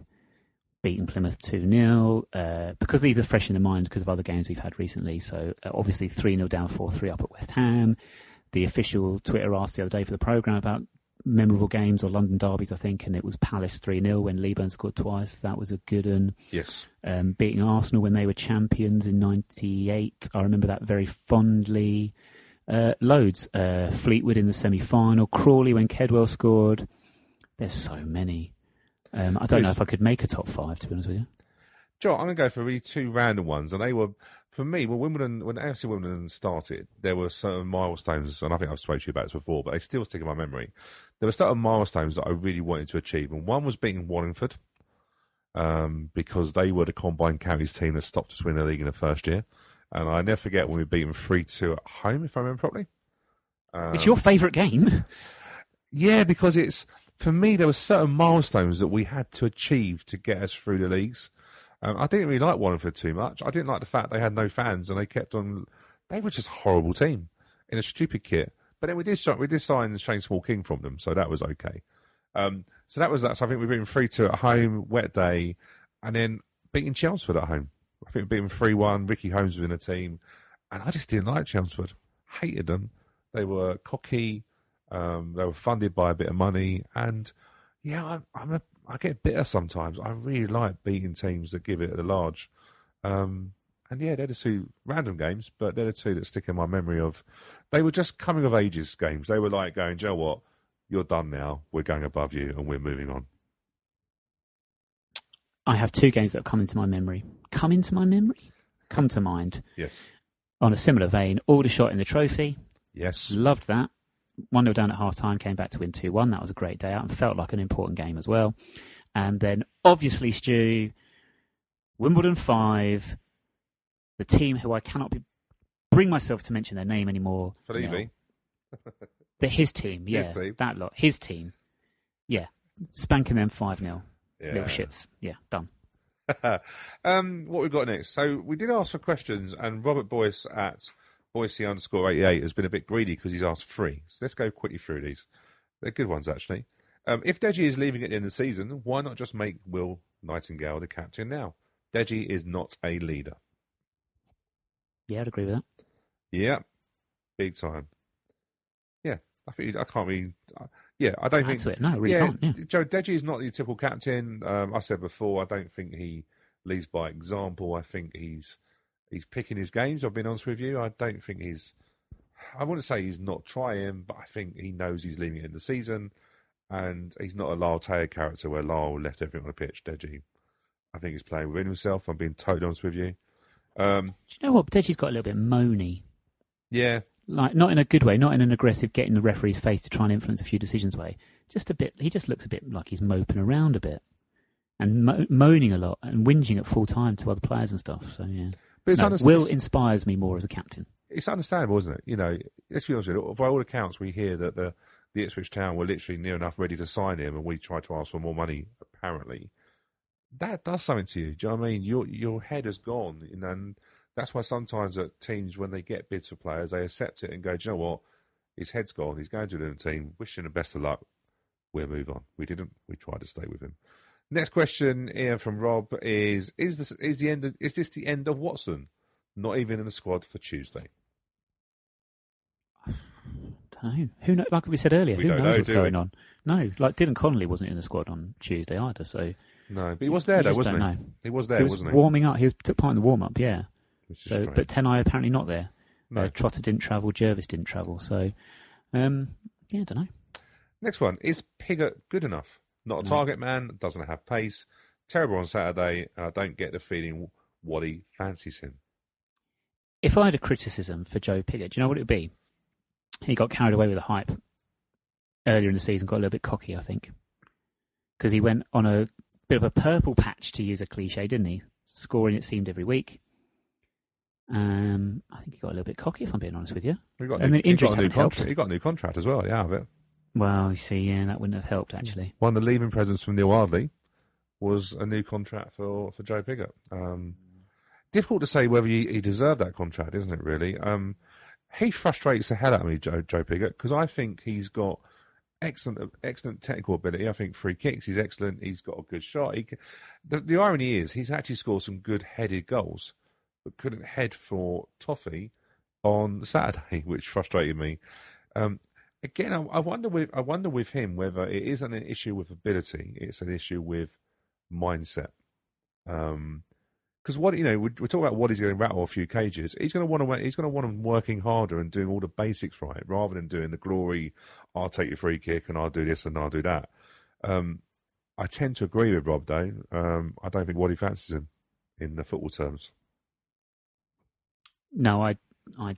beating Plymouth 2-0, because these are fresh in the mind because of other games we've had recently. So obviously 3-0 down, 4-3 up at West Ham. The official Twitter asked the other day for the programme about memorable games or London derbies, I think, and it was Palace 3-0 when Leeburn scored twice. That was a good one. Yes. Beating Arsenal when they were champions in '98. I remember that very fondly. Loads. Fleetwood in the semi-final. Crawley when Kedwell scored. There's so many. I don't know if I could make a top 5, to be honest with you. Joe, I'm going to go for really 2 random ones, and they were, for me, when AFC Wimbledon started, there were certain milestones, and I think I've spoken to you about this before, but they still stick in my memory. There were certain milestones that I really wanted to achieve, and one was beating Wallingford, because they were the combined counties team that stopped us winning the league in the first year. And I never forget when we beat them 3-2 at home, if I remember properly. It's your favourite game? Yeah, because for me, there were certain milestones that we had to achieve to get us through the leagues. I didn't really like Wallingford too much. I didn't like the fact they had no fans and they kept on. They were just a horrible team in a stupid kit. But then we did sign Shane Small King from them, so that was okay. So that was that. So I think we beat them 3-2 at home, wet day, and then beating Chelmsford at home. I think we beat them 3-1. Ricky Holmes was in the team, and I just didn't like Chelmsford. Hated them. They were cocky. They were funded by a bit of money, and yeah, I get bitter sometimes. I really like beating teams that give it the large. And yeah, they're the 2 random games, but they're the 2 that stick in my memory of. They were just coming of ages games. They were like going, "Do you know what? You're done now. We're going above you, and we're moving on." I have two games that have come into my memory. Come to mind. Yes. On a similar vein, Aldershot in the trophy. Yes. Loved that. 1-0 down at half-time, came back to win 2-1. That was a great day out and felt like an important game as well. And then, obviously, Stu, Wimbledon 5, the team who I cannot bring myself to mention their name anymore. Felipe. But his team, yeah. His team. That lot. His team. Yeah. Spanking them 5-0. Yeah. Little shits. Yeah, done. What we've got next. So we did ask for questions, and Robert Boyce at Boycey_88 has been a bit greedy because he's asked 3. So let's go quickly through these. They're good ones, actually. If Deji is leaving at the end of the season, why not just make Will Nightingale the captain now? Deji is not a leader. Yeah, I'd agree with that. Yeah, big time. Yeah, I can't really. Yeah, I don't think. To it. No, I really can't. Yeah. Joe Deji is not the typical captain. I said before, I don't think he leads by example. I think he's picking his games. I've been honest with you. I don't think I wouldn't say he's not trying, but I think he knows he's leaving it in the season, and he's not a Lyle Taylor character where Lyle left everything on the pitch. Deji, I think he's playing within himself. I'm being totally honest with you. Do you know what? Deji's got a little bit moany. Yeah. Like, not in a good way, not in an aggressive, getting the referee's face to try and influence a few decisions way. Just a bit, he just looks a bit like he's moping around a bit. And moaning a lot and whinging at full time to other players and stuff. So, yeah. But Will inspires me more as a captain. It's understandable, isn't it? You know, let's be honest with you. By all accounts, we hear that the Ipswich Town were literally near enough ready to sign him, and we tried to ask for more money, apparently. That does something to you. Do you know what I mean? Your head has gone, you know, and that's why sometimes at teams, when they get bids for players, they accept it and go, do you know what? His head's gone. He's going to the team. Wishing him the best of luck. We'll move on. We didn't. We tried to stay with him. Next question here from Rob is this the end of Watson? Not even in the squad for Tuesday. I don't know. Who knows? Like we said earlier, who knows what's going on? No, like Dylan Connolly wasn't in the squad on Tuesday either. So no, but he was there though, wasn't he? He was there, wasn't he? Warming up. He took part in the warm up. Yeah. So, strange. but Tenai apparently not there. No. Trotter didn't travel. Jervis didn't travel. So, yeah, I don't know. Next one. Is Pigott good enough? Not a target man. Doesn't have pace. Terrible on Saturday. And I don't get the feeling Waddy fancies him. If I had a criticism for Joe Pigott, do you know what it would be? He got carried away with the hype earlier in the season. Got a little bit cocky, I think, because he went on a bit of a purple patch, to use a cliche, didn't he? Scoring, it seemed, every week. I think he got a little bit cocky, if I'm being honest with you. And the injuries haven't helped. He got a new contract as well, yeah, of it. Well, you see, yeah, that wouldn't have helped, actually. One of the leaving presents from Neil Ardley was a new contract for Joe Pigott. Difficult to say whether he deserved that contract, isn't it, really? He frustrates the hell out of me, Joe Pigott, because I think he's got excellent technical ability. I think free kicks, he's excellent. He's got a good shot. The irony is he's actually scored some good headed goals, but couldn't head for Toffee on Saturday, which frustrated me. Again, I wonder with him whether it isn't an issue with ability; it's an issue with mindset. Because we're talking about what he's going to rattle a few cages. He's going to want him working harder and doing all the basics right, rather than doing the glory. I'll take your free kick and I'll do this and I'll do that. I tend to agree with Rob though. I don't think Waddy fancies him in the football terms. No, I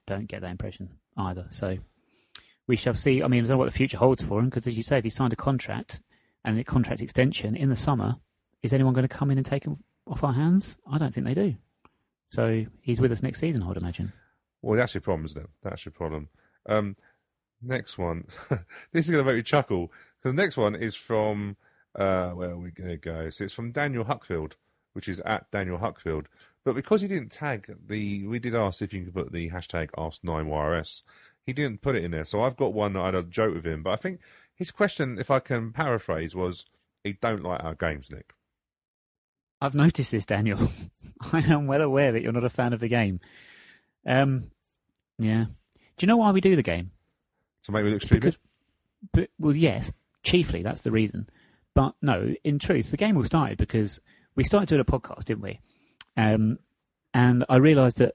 don't get that impression either. So we shall see. I mean, I don't know what the future holds for him, because as you say, if he signed a contract and a contract extension in the summer, is anyone going to come in and take him off our hands? I don't think they do. So he's with us next season, I would imagine. Well, that's your problem, isn't it? That's your problem. Next one. This is going to make me chuckle, because the next one is from, where are we going to go? So it's from Daniel Huckfield, which is at Daniel Huckfield. But because he didn't tag we did ask if you could put the hashtag Ask9YRS. He didn't put it in there. So I've got one that I had a joke with him. But I think his question, if I can paraphrase, was, he don't like our games, Nick. I've noticed this, Daniel. I am well aware that you're not a fan of the game. Yeah. Do you know why we do the game? To make me look stupid? Well, yes, chiefly, that's the reason. But no, in truth, the game all started because we started doing a podcast, didn't we? And I realised that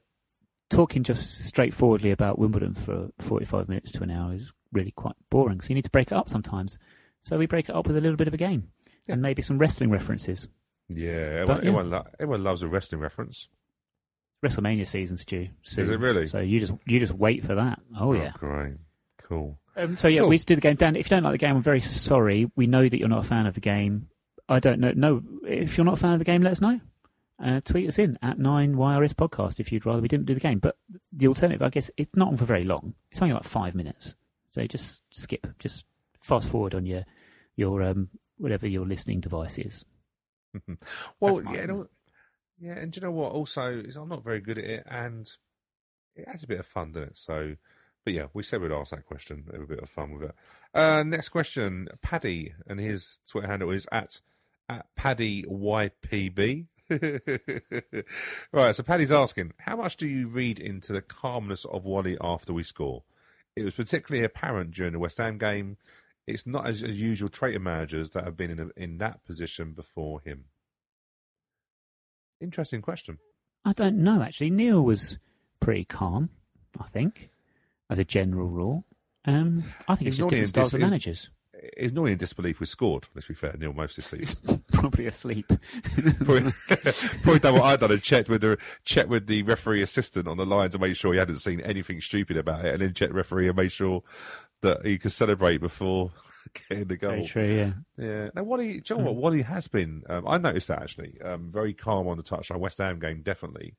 talking just straightforwardly about Wimbledon for 45 minutes to an hour is really quite boring. So you need to break it up sometimes. So we break it up with a little bit of a game and maybe some wrestling references. Yeah, But, everyone loves a wrestling reference. WrestleMania season's due soon. Is it really? So you just wait for that. Oh yeah. Great. Cool. Cool. We used to do the game. Dan, if you don't like the game, I'm very sorry. We know that you're not a fan of the game. I don't know. No, if you're not a fan of the game, let us know. Tweet us in at 9YRS Podcast if you'd rather we didn't do the game. But the alternative, I guess, it's not on for very long. It's only like 5 minutes. So just skip. Just fast forward on your whatever your listening device is. Well, yeah, and do you know what? Also, is I'm not very good at it, and it has a bit of fun, doesn't it? So, but yeah, we said we'd ask that question, have a bit of fun with it. Next question, Paddy, and his Twitter handle is at PaddyYPB. Right, so Paddy's asking, how much do you read into the calmness of Wally after we score? It was particularly apparent during the West Ham game. It's not as usual trait of managers that have been in that position before him. Interesting question. I don't know, actually. Neil was pretty calm, I think, as a general rule. I think it's just different styles of managers. He's normally in disbelief we scored, let's be fair, Neil, most of the season. Probably asleep. Probably done what I'd done and checked with the referee assistant on the line to make sure he hadn't seen anything stupid about it, and then checked the referee and made sure that he could celebrate before getting the goal. Very true, yeah. Yeah. Now, Wally, do you know what? Wally has been, I noticed that actually, very calm on the touchline. West Ham game, definitely.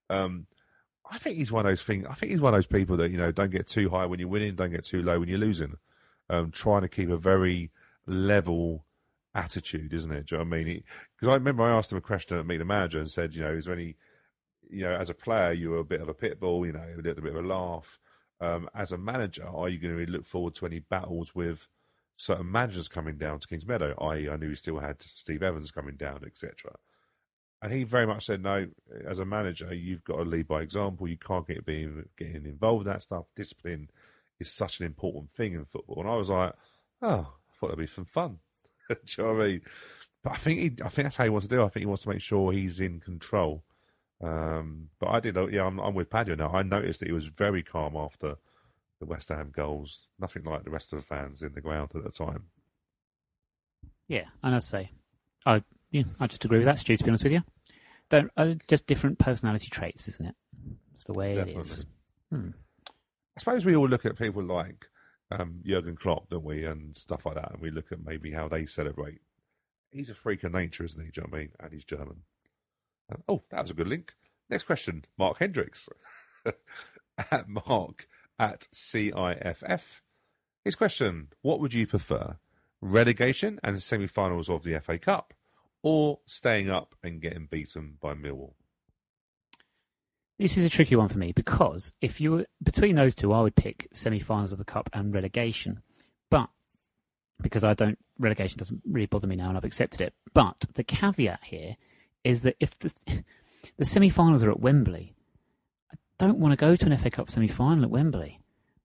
I think he's one of those things. I think he's one of those people that, don't get too high when you're winning, don't get too low when you're losing. Trying to keep a very level attitude, isn't it? Do you know what I mean? Because I remember I asked him a question at Meet the Manager and said, is there any, as a player, you were a bit of a pit bull, a little bit of a laugh. As a manager, are you going to look forward to any battles with certain managers coming down to Kings Meadow? I knew he still had Steve Evans coming down, etc. And he very much said, no, as a manager, you've got to lead by example. You can't getting involved in that stuff. Discipline is such an important thing in football. And I was like, I thought that'd be some fun. Do you know what I mean? But I think that's how he wants to do it. I think he wants to make sure he's in control. But I did, I'm with Paddy now. I noticed that he was very calm after the West Ham goals. Nothing like the rest of the fans in the ground at the time. Yeah, and I'd say, I just agree with that, Stu, to be honest with you. Just different personality traits, isn't it? It's the way it is. I suppose we all look at people like Jurgen Klopp, don't we, and stuff like that, and we look at maybe how they celebrate. He's a freak of nature, isn't he? Do you know what I mean? And he's German. That was a good link. Next question, Mark Hendricks. At Mark at CIFF. His question, what would you prefer? Relegation and semi-finals of the FA Cup, or staying up and getting beaten by Millwall? This is a tricky one for me, because if you were between those two, I would pick semi-finals of the Cup and relegation. But because relegation doesn't really bother me now, and I've accepted it. But the caveat here is that if the semi-finals are at Wembley, I don't want to go to an FA Cup semi-final at Wembley. I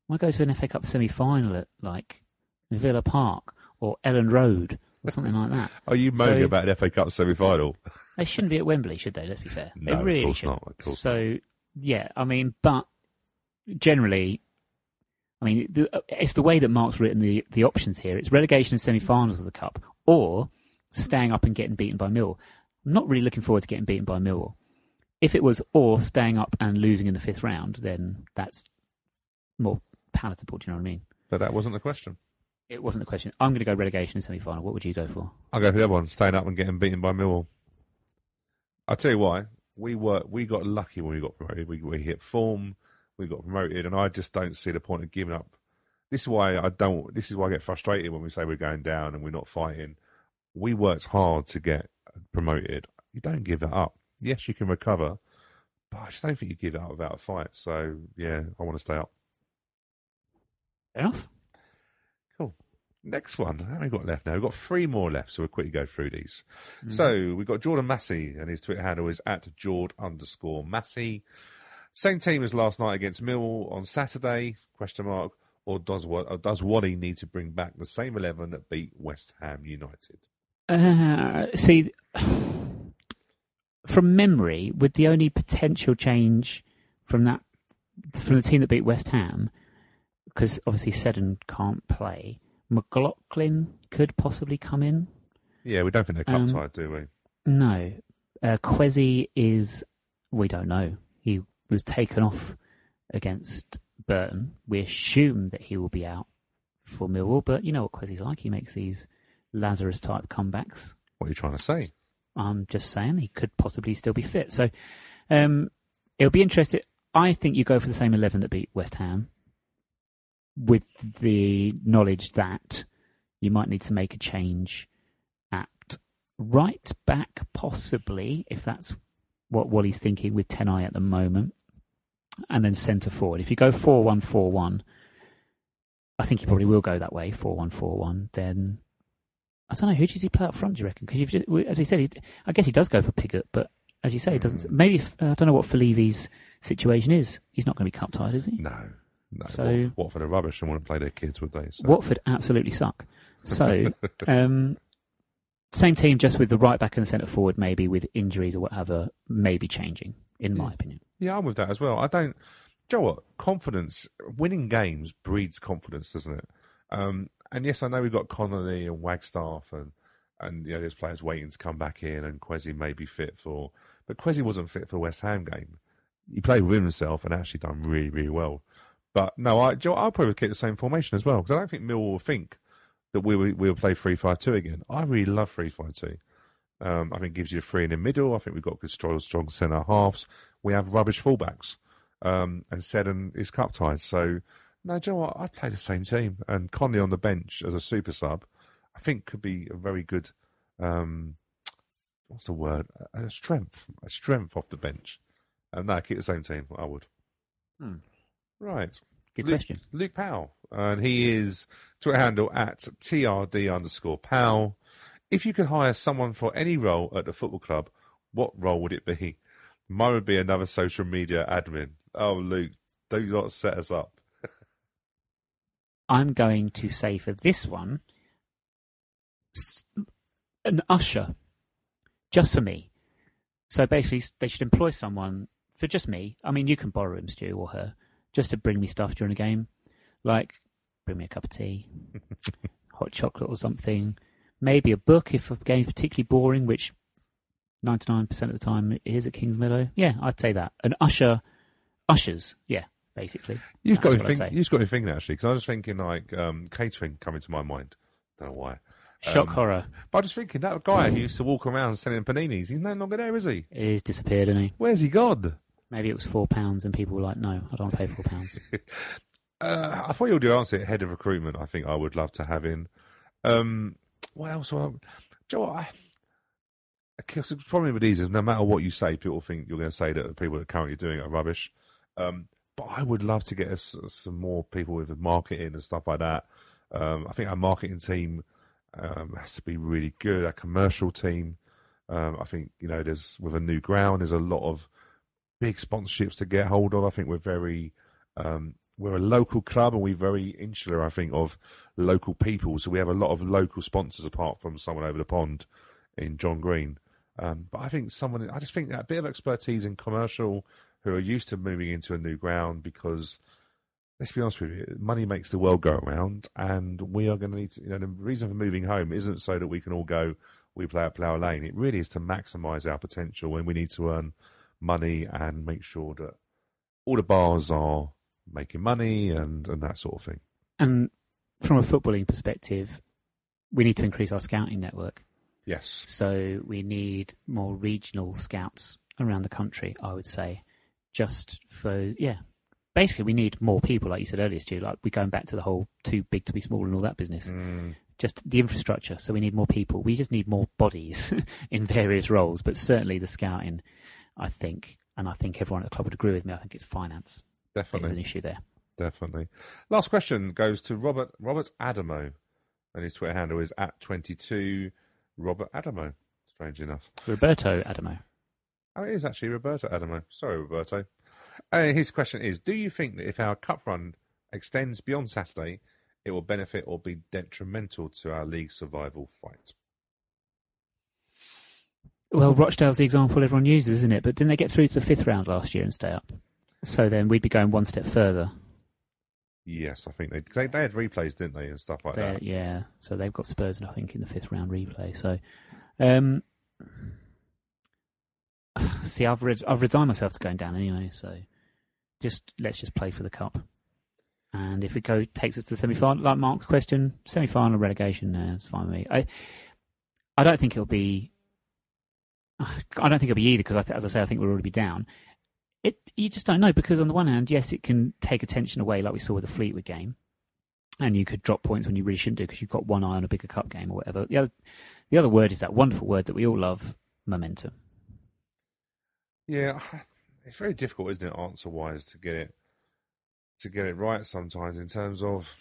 want to go to an FA Cup semi-final at like Villa Park or Ellen Road or something like that. Are you moaning about an FA Cup semi-final? They shouldn't be at Wembley, should they? Let's be fair. No, they really should. So, yeah, I mean, but generally, I mean, it's the way that Mark's written the options here. It's relegation and semi-finals of the Cup, or staying up and getting beaten by Millwall. I'm not really looking forward to getting beaten by Millwall. If it was or staying up and losing in the 5th round, then that's more palatable, do you know what I mean? But that wasn't the question. It wasn't the question. I'm going to go relegation and semi-final. What would you go for? I'll go for the other one, staying up and getting beaten by Millwall. I'll tell you why. We got lucky when we got promoted. We hit form, we got promoted, and I just don't see the point of giving up. This is why I get frustrated when we say we're going down and we're not fighting. We worked hard to get promoted. You don't give that up. Yes, you can recover, but I just don't think you give it up without a fight. So, yeah, I want to stay up. Fair enough. Cool. Next one. How many got left now? We've got 3 more left, so we'll quickly go through these. So, we've got Jordan Massey, and his Twitter handle is at Jord_Massey. Same team as last night against Millwall on Saturday, ? Or does Wally need to bring back the same 11 that beat West Ham United? See, from memory, with the only potential change from the team that beat West Ham, because obviously Seddon can't play, McLaughlin could possibly come in. Yeah, we don't think they're cup tied, do we? No. Kwesi is, we don't know. He was taken off against Burton. We assume that he will be out for Millwall, but you know what Kwesi's like. He makes these Lazarus-type comebacks. What are you trying to say? I'm just saying he could possibly still be fit. So it'll be interesting. I think you go for the same 11 that beat West Ham, with the knowledge that you might need to make a change at right back, possibly, if that's what Wally's thinking with Tenai at the moment, and then centre forward. If you go 4-1-4-1, I think he probably will go that way, 4-1-4-1, then I don't know, who does he play up front, do you reckon? Because as he said, I guess he does go for Pigott, but as you say, he doesn't. Maybe I don't know what Felivi's situation is. He's not going to be cup tied, is he? No. So Watford are rubbish and want to play their kids, would they? So. Watford absolutely suck. So same team, just with the right back and the centre forward, maybe with injuries or whatever, maybe changing, in my opinion. Yeah, I'm with that as well. I don't. Do you know what? Confidence, winning games breeds confidence, doesn't it? And yes, I know we've got Connolly and Wagstaff and there's players waiting to come back in, and Kwesi may be fit for, but Kwesi wasn't fit for the West Ham game. He played with himself and actually done really, really well. But no, I'll probably keep the same formation as well, because I don't think Millwall will think that we'll play 3-5-2 again. I really love 3-5-2. I think it gives you a three in the middle. I think we've got good, strong centre halves. We have rubbish fullbacks, and Seddon is cup tied. So no, do you know what? I'd play the same team, and Conley on the bench as a super sub, I think could be a very good. What's the word? A strength off the bench. And no, keep the same team. I would. Right. Good question. Luke Powell. And he is Twitter handle at TRD_Powell. If you could hire someone for any role at the football club, what role would it be? Mine would be another social media admin. Oh, Luke, do not set us up. I'm going to say for this one, an usher, just for me. So basically, they should employ someone for just me. I mean, you can borrow him, Stu, or her, just to bring me stuff during a game. Like, bring me a cup of tea, hot chocolate or something. Maybe a book if a game's particularly boring, which 99% of the time it is at Kings Meadow. Yeah, I'd say that. An ushers, yeah, basically. You've got to think actually, because I was thinking like catering coming to my mind. Don't know why. Shock horror. But I was just thinking, that guy who used to walk around selling paninis, he's no longer there, is he? He's disappeared, isn't he? Where's he gone? Maybe it was £4 and people were like, no, I don't want to pay £4. I thought you would answer head of recruitment. I think I would love to have in. What else? Do you know what? Because the problem with these is no matter what you say, people think you're going to say that the people that are currently doing it are rubbish. But I would love to get us some more people with marketing and stuff like that. I think our marketing team has to be really good. Our commercial team, I think, there's with a new ground, there's a lot of big sponsorships to get hold of. I think we're very, we're a local club and we're very insular, I think, of local people. So we have a lot of local sponsors apart from someone over the pond in John Green. But I think I just think that a bit of expertise in commercial who are used to moving into a new ground, because let's be honest with you, money makes the world go around, and we are going to need to, the reason for moving home isn't so that we can all go, we play at Plough Lane. It really is to maximise our potential, and we need to earn money and make sure that all the bars are making money and that sort of thing. And from a footballing perspective, we need to increase our scouting network. Yes. So we need more regional scouts around the country, I would say. Just for, basically we need more people, like you said earlier, Stu. Like, we're going back to the whole too big to be small and all that business. Just the infrastructure. So we need more people. We just need more bodies in various roles. But certainly the scouting, I think, and I think everyone at the club would agree with me, I think it's finance. Definitely. There's an issue there. Definitely. Last question goes to Robert Adamo. And his Twitter handle is @22 Robert Adamo. Strange enough. Roberto Adamo. Oh, it is actually Roberto Adamo. Sorry, Roberto. His question is, do you think that if our cup run extends beyond Saturday, it will benefit or be detrimental to our league survival fight? Well, Rochdale's the example everyone uses, isn't it? But didn't they get through to the 5th round last year and stay up? So then we'd be going one step further. Yes, I think they had replays, didn't they, and stuff like that. Yeah, so they've got Spurs, I think, in the 5th round replay. So See, I've resigned myself to going down anyway. So let's just play for the cup. And if it takes us to the semi-final, like Mark's question, semi-final relegation, it's fine with me. I don't think it'll be. I don't think it'll be either because, as I say, I think we'll already be down. You just don't know because on the one hand, yes, it can take attention away, like we saw with the Fleetwood game, and you could drop points when you really shouldn't do because you've got one eye on a bigger cup game or whatever. The other word is that wonderful word that we all love, momentum. Yeah, it's very difficult, isn't it, answer-wise, to get it right sometimes. In terms of,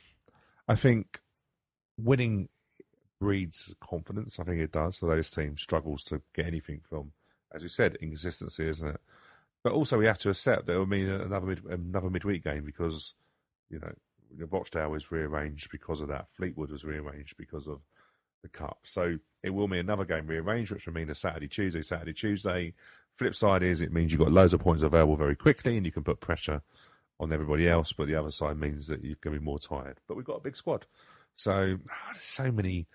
I think winning breeds confidence. I think it does. So this team struggles to get anything from, as you said, inconsistency, isn't it? But also we have to accept that it will mean another midweek game because, Rochdale was rearranged because of that. Fleetwood was rearranged because of the Cup. So it will mean another game rearranged, which will mean a Saturday, Tuesday. Flip side is it means you've got loads of points available very quickly and you can put pressure on everybody else. But the other side means that you're going to be more tired. But we've got a big squad. So there's so many...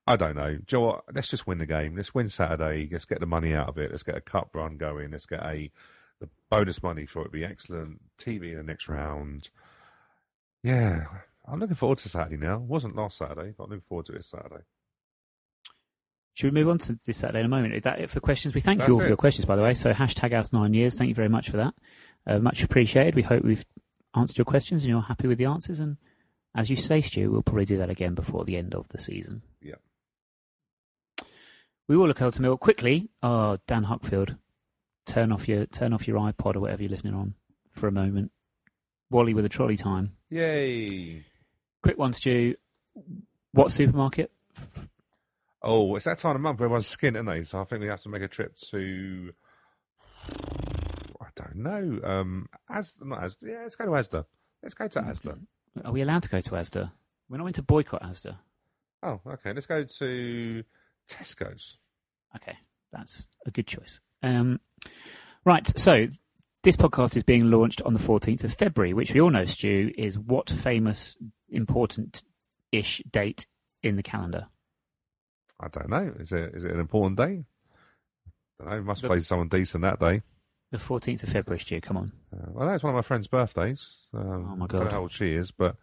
I don't know. Do you know what? Let's just win the game. Let's win Saturday. Let's get the money out of it. Let's get a cup run going. Let's get the bonus money for it to be excellent. TV in the next round. Yeah, I'm looking forward to Saturday now. It wasn't last Saturday, but I'm looking forward to this Saturday. Should we move on to this Saturday in a moment? Is that it for questions? We thank you all for your questions, by the way. So #us9years. Thank you very much for that. Much appreciated. We hope we've answered your questions and you're happy with the answers. And as you say, Stu, we'll probably do that again before the end of the season. Yeah. We will look over to Mill quickly. Oh, Dan Huckfield, turn off your iPod or whatever you're listening on for a moment. Wally with a trolley time. Yay! Quick one, Stu. What supermarket? Oh, it's that time of month where everyone's skint, isn't they? So I think we have to make a trip to. I don't know. Not Asda. Yeah, let's go to Asda. Let's go to Asda. Are we allowed to go to Asda? We're not meant to boycott Asda. Oh, okay. Let's go to Tesco's. Okay, that's a good choice. Right, so this podcast is being launched on the 14th of February, which we all know, Stu, is what famous, important-ish date in the calendar? I don't know. Is it an important day? I don't know. Must play someone decent that day. The 14th of February, Stu, come on. Well, that's one of my friend's birthdays. Oh, my God. I don't know how old she is, but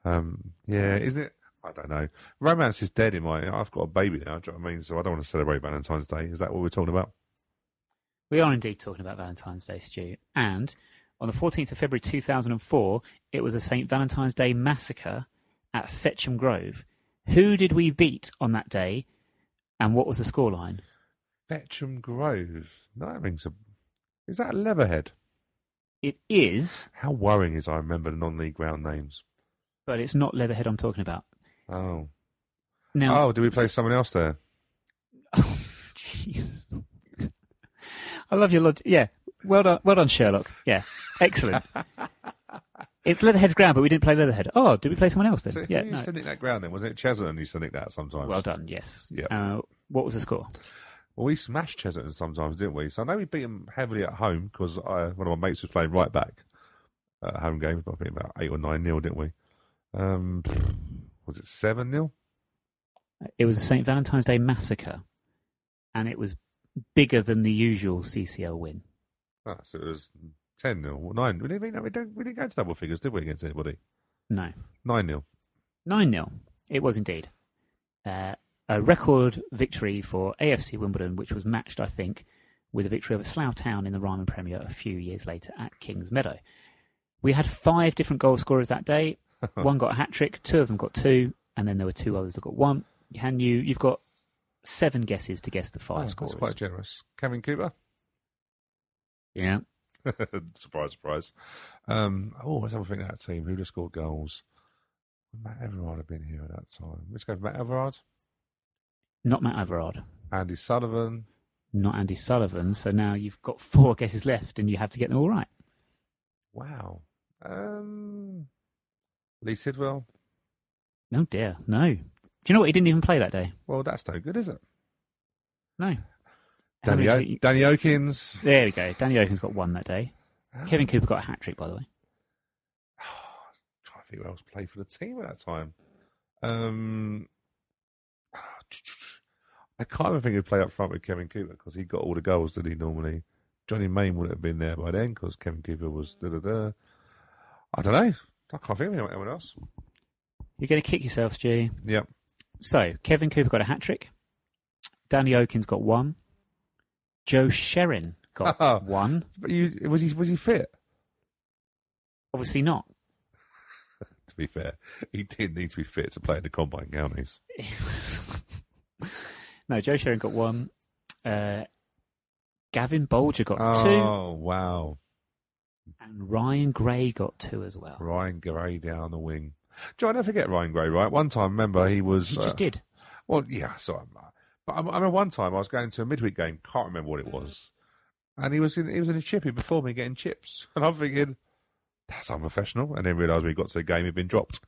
yeah, isn't it? I don't know. Romance is dead I've got a baby now, do you know what I mean? So I don't want to celebrate Valentine's Day. Is that what we're talking about? We are indeed talking about Valentine's Day, Stu. And on the 14th of February 2004, it was a St. Valentine's Day massacre at Fetcham Grove. Who did we beat on that day, and what was the scoreline? Fetcham Grove. No, that rings a... Is that Leatherhead? It is. How worrying is I remember the non-league ground names. But it's not Leatherhead I'm talking about. Oh. Now, did we play someone else there? Oh, jeez. I love your logic. Yeah. Well done, Sherlock. Yeah. Excellent. It's Leatherhead's ground, but we didn't play Leatherhead. Oh, did we play someone else then? So yeah. Who used to nick that ground then? Was it Cheserton who used to nick that sometimes? Well done, yes. Yeah. What was the score? Well, we smashed Cheserton sometimes, didn't we? So I know we beat them heavily at home because one of my mates was playing right back at a home game. I think about 8 or 9-0, didn't we? Was it 7-0? It was a St. Valentine's Day massacre, and it was bigger than the usual CCL win. Ah, so it was 10-0, 9. We didn't go to double figures, did we, against anybody? No. 9-0. 9-0. It was indeed. A record victory for AFC Wimbledon, which was matched, I think, with a victory over Slough Town in the Ryman Premier a few years later at Kings Meadow. We had 5 different goal scorers that day. One got a hat-trick, 2 of them got 2, and then there were 2 others that got 1. You've got 7 guesses to guess the 5 scorers. That's quite generous. Kevin Cooper? Yeah. Surprise, surprise. Let's have a think of that team. Who'd have scored goals? Would Matt Everard have been here at that time? Let's go for Matt Everard. Not Matt Everard. Andy Sullivan. Not Andy Sullivan. So now you've got 4 guesses left and you have to get them all right. Wow. Lee Sidwell. No, dear. No. Do you know what? He didn't even play that day. Well, that's no good, is it? No. Danny Oakins. There we go. Danny Oakins got 1 that day. Kevin Cooper got a hat-trick, by the way. Trying to think who else played for the team at that time. I kind of think he'd play up front with Kevin Cooper because he got all the goals that he normally. Johnny Main would have been there by then because Kevin Cooper was da-da-da. I don't know. I can't think of anyone else. You're going to kick yourself, Stu. Yep. So, Kevin Cooper got a hat-trick. Danny Okins got 1. Joe Sherin got 1. But was he fit? Obviously not. To be fair, he didn't need to be fit to play in the Combine Counties. No, Joe Sherin got 1. Gavin Bolger got 2. Oh, wow. And Ryan Gray got 2 as well. Ryan Gray down the wing. Joe, I never forget Ryan Gray, right? One time, remember, he was... He just did. Well, yeah, so but I remember one time I was going to a midweek game, can't remember what it was, and he was in a chippy before me getting chips. And I'm thinking, that's unprofessional. And then realised when he got to the game, he'd been dropped.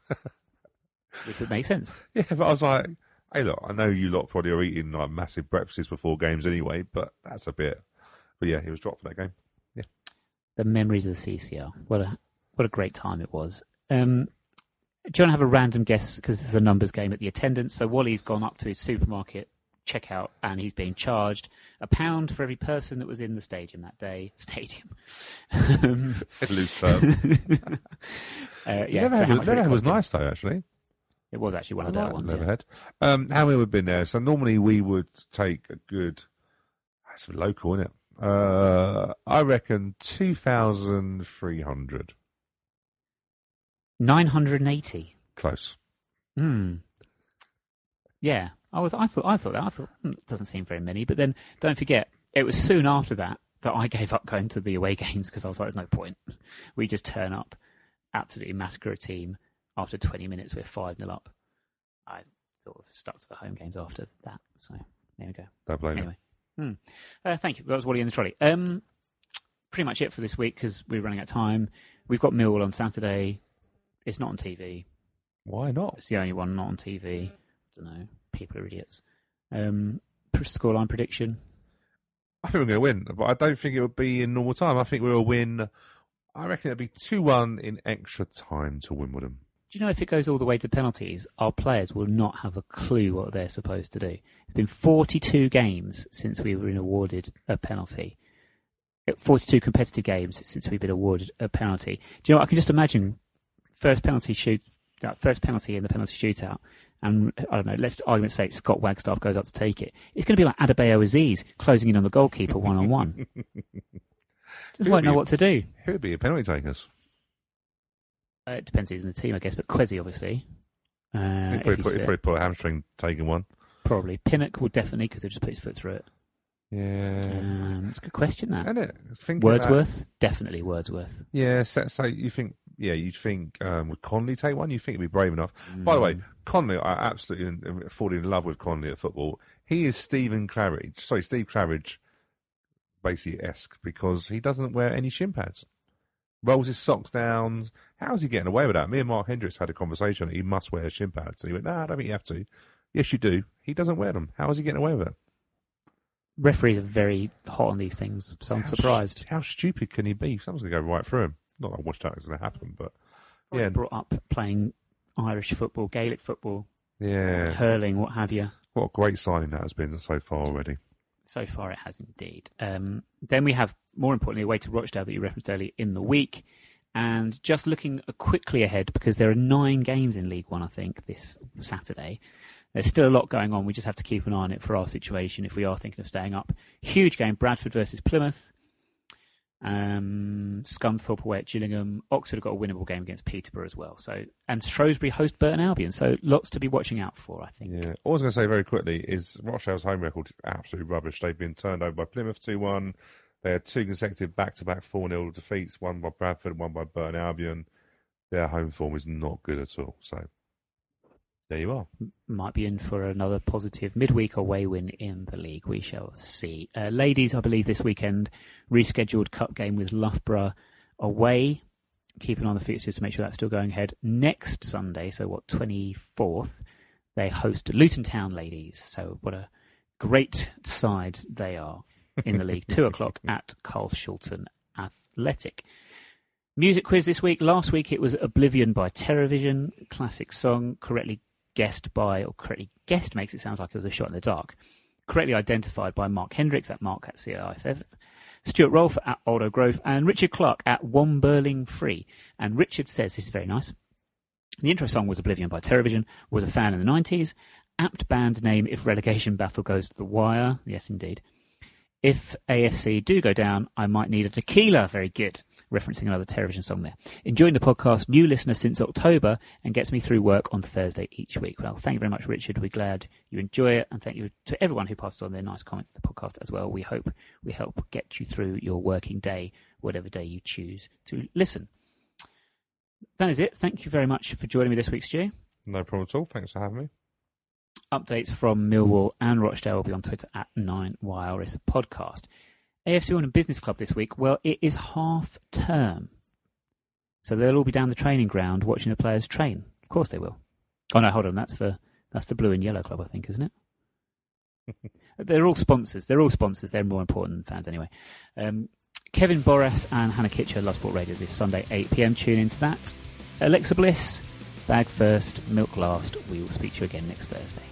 Which would make sense. Yeah, but I was like, hey, look, I know you lot probably are eating like massive breakfasts before games anyway, but that's a bit... But yeah, he was dropped for that game. Yeah. The memories of the CCR. What a great time it was. Do you want to have a random guess, because it's a numbers game, at the attendance? So Wally's gone up to his supermarket checkout and he's being charged £1 for every person that was in the stadium that day. Stadium. Loose term. Neverhead was nice though, actually. It was actually one of their ones. Neverhead. How many would have been there? So normally we would take a good... That's local, isn't it? I reckon 2,300. 980. Close. Yeah, I thought that. Doesn't seem very many. But then don't forget, it was soon after that I gave up going to the away games because I was like, there's no point. We just turn up, absolutely massacre a team. After 20 minutes, we're 5-0 up. I sort of stuck to the home games after that. So there we go. Don't blame anyway. Thank you. That was Wally in the Trolley. Pretty much it for this week because we're running out of time. We've got Millwall on Saturday. It's not on TV. Why not? It's the only one not on TV. I don't know. People are idiots. Scoreline prediction? I think we're going to win, but I don't think it would be in normal time. I think we'll win. I reckon it'll be 2-1 in extra time to Wimbledon. Do you know if it goes all the way to penalties, our players will not have a clue what they're supposed to do? It's been 42 games since we've been awarded a penalty. 42 competitive games since we've been awarded a penalty. Do you know what? I can just imagine first penalty in the penalty shootout, and I don't know, let's argument say Scott Wagstaff goes up to take it. It's going to be like Adebayo Aziz closing in on the goalkeeper one-on-one. Just won't know what to do. Who would be a penalty takers? It depends who's in the team, I guess, but Kwesi, obviously. He'd probably put a hamstring taking one. Probably. Pinnock will definitely, because he'll just put his foot through it. Yeah. It's a good question, that. Isn't it? Wordsworth? Definitely Wordsworth. Yeah, so you think, would Conley take one? You think he'd be brave enough? By the way, Conley, I absolutely fallen in love with Conley at football. He is Steve Claridge, basically esque, because he doesn't wear any shin pads. Rolls his socks down. How's he getting away with that? Me and Mark Hendricks had a conversation. He must wear shin pads. And he went, I don't think you have to. Yes, you do. He doesn't wear them. How is he getting away with it? Referees are very hot on these things, so I'm surprised. How stupid can he be? Someone's going to go right through him. Not that I watched that it's going to happen, but yeah. Brought up playing Irish football, Gaelic football, hurling, what have you. What a great signing that has been so far already. So far it has indeed. Then we have, more importantly, away to Rochdale that you referenced earlier in the week. And just looking quickly ahead, because there are 9 games in League One, I think, this Saturday. There's still a lot going on. We just have to keep an eye on it for our situation if we are thinking of staying up. Huge game, Bradford versus Plymouth. Scunthorpe away at Gillingham. Oxford have got a winnable game against Peterborough as well. And Shrewsbury host Burton Albion. So lots to be watching out for, I think. Yeah. All I was going to say very quickly is Rochdale's home record is absolutely rubbish. They've been turned over by Plymouth 2-1. They had 2 consecutive back-to-back 4-0 defeats, one by Bradford, one by Burton Albion. Their home form is not good at all. So there you are. Might be in for another positive midweek away win in the league. We shall see. Ladies, I believe this weekend, rescheduled cup game with Loughborough away. Keep an eye on the fixtures to make sure that's still going ahead. Next Sunday, 24th, they host Luton Town ladies. So what a great side they are in the league. 2:00 at Carl Shulton Athletic. Music quiz this week. Last week it was Oblivion by Terrorvision. Classic song, correctly guessed makes it sound like it was a shot in the dark. correctly identified by Mark Hendricks at Mark at CIFF, Stuart Rolfe at Aldo Grove, and Richard Clark at Womburling Free. And Richard says, this is very nice, the intro song was Oblivion by Terrorvision, was a fan in the 90s. Apt band name if relegation battle goes to the wire. Yes, indeed. If AFC do go down, I might need a tequila. Very good. Referencing another Terrorvision song there. Enjoying the podcast, new listener since October, and gets me through work on Thursday each week. Well, thank you very much, Richard. We're glad you enjoy it, and thank you to everyone who passes on their nice comments to the podcast as well. We hope we help get you through your working day, whatever day you choose to listen. That is it. Thank you very much for joining me this week, Stu. No problem at all. Thanks for having me. Updates from Millwall and Rochdale will be on Twitter at 9YRS Podcast. AFC One and Business Club this week, well, it is half term. So they'll all be down the training ground watching the players train. Of course they will. Oh no, hold on, that's the blue and yellow club, I think, isn't it? They're all sponsors. They're more important than fans anyway. Kevin Boras and Hannah Kitcher, Love Sport Radio this Sunday, 8 p.m. Tune into that. Alexa Bliss, bag first, milk last. We will speak to you again next Thursday.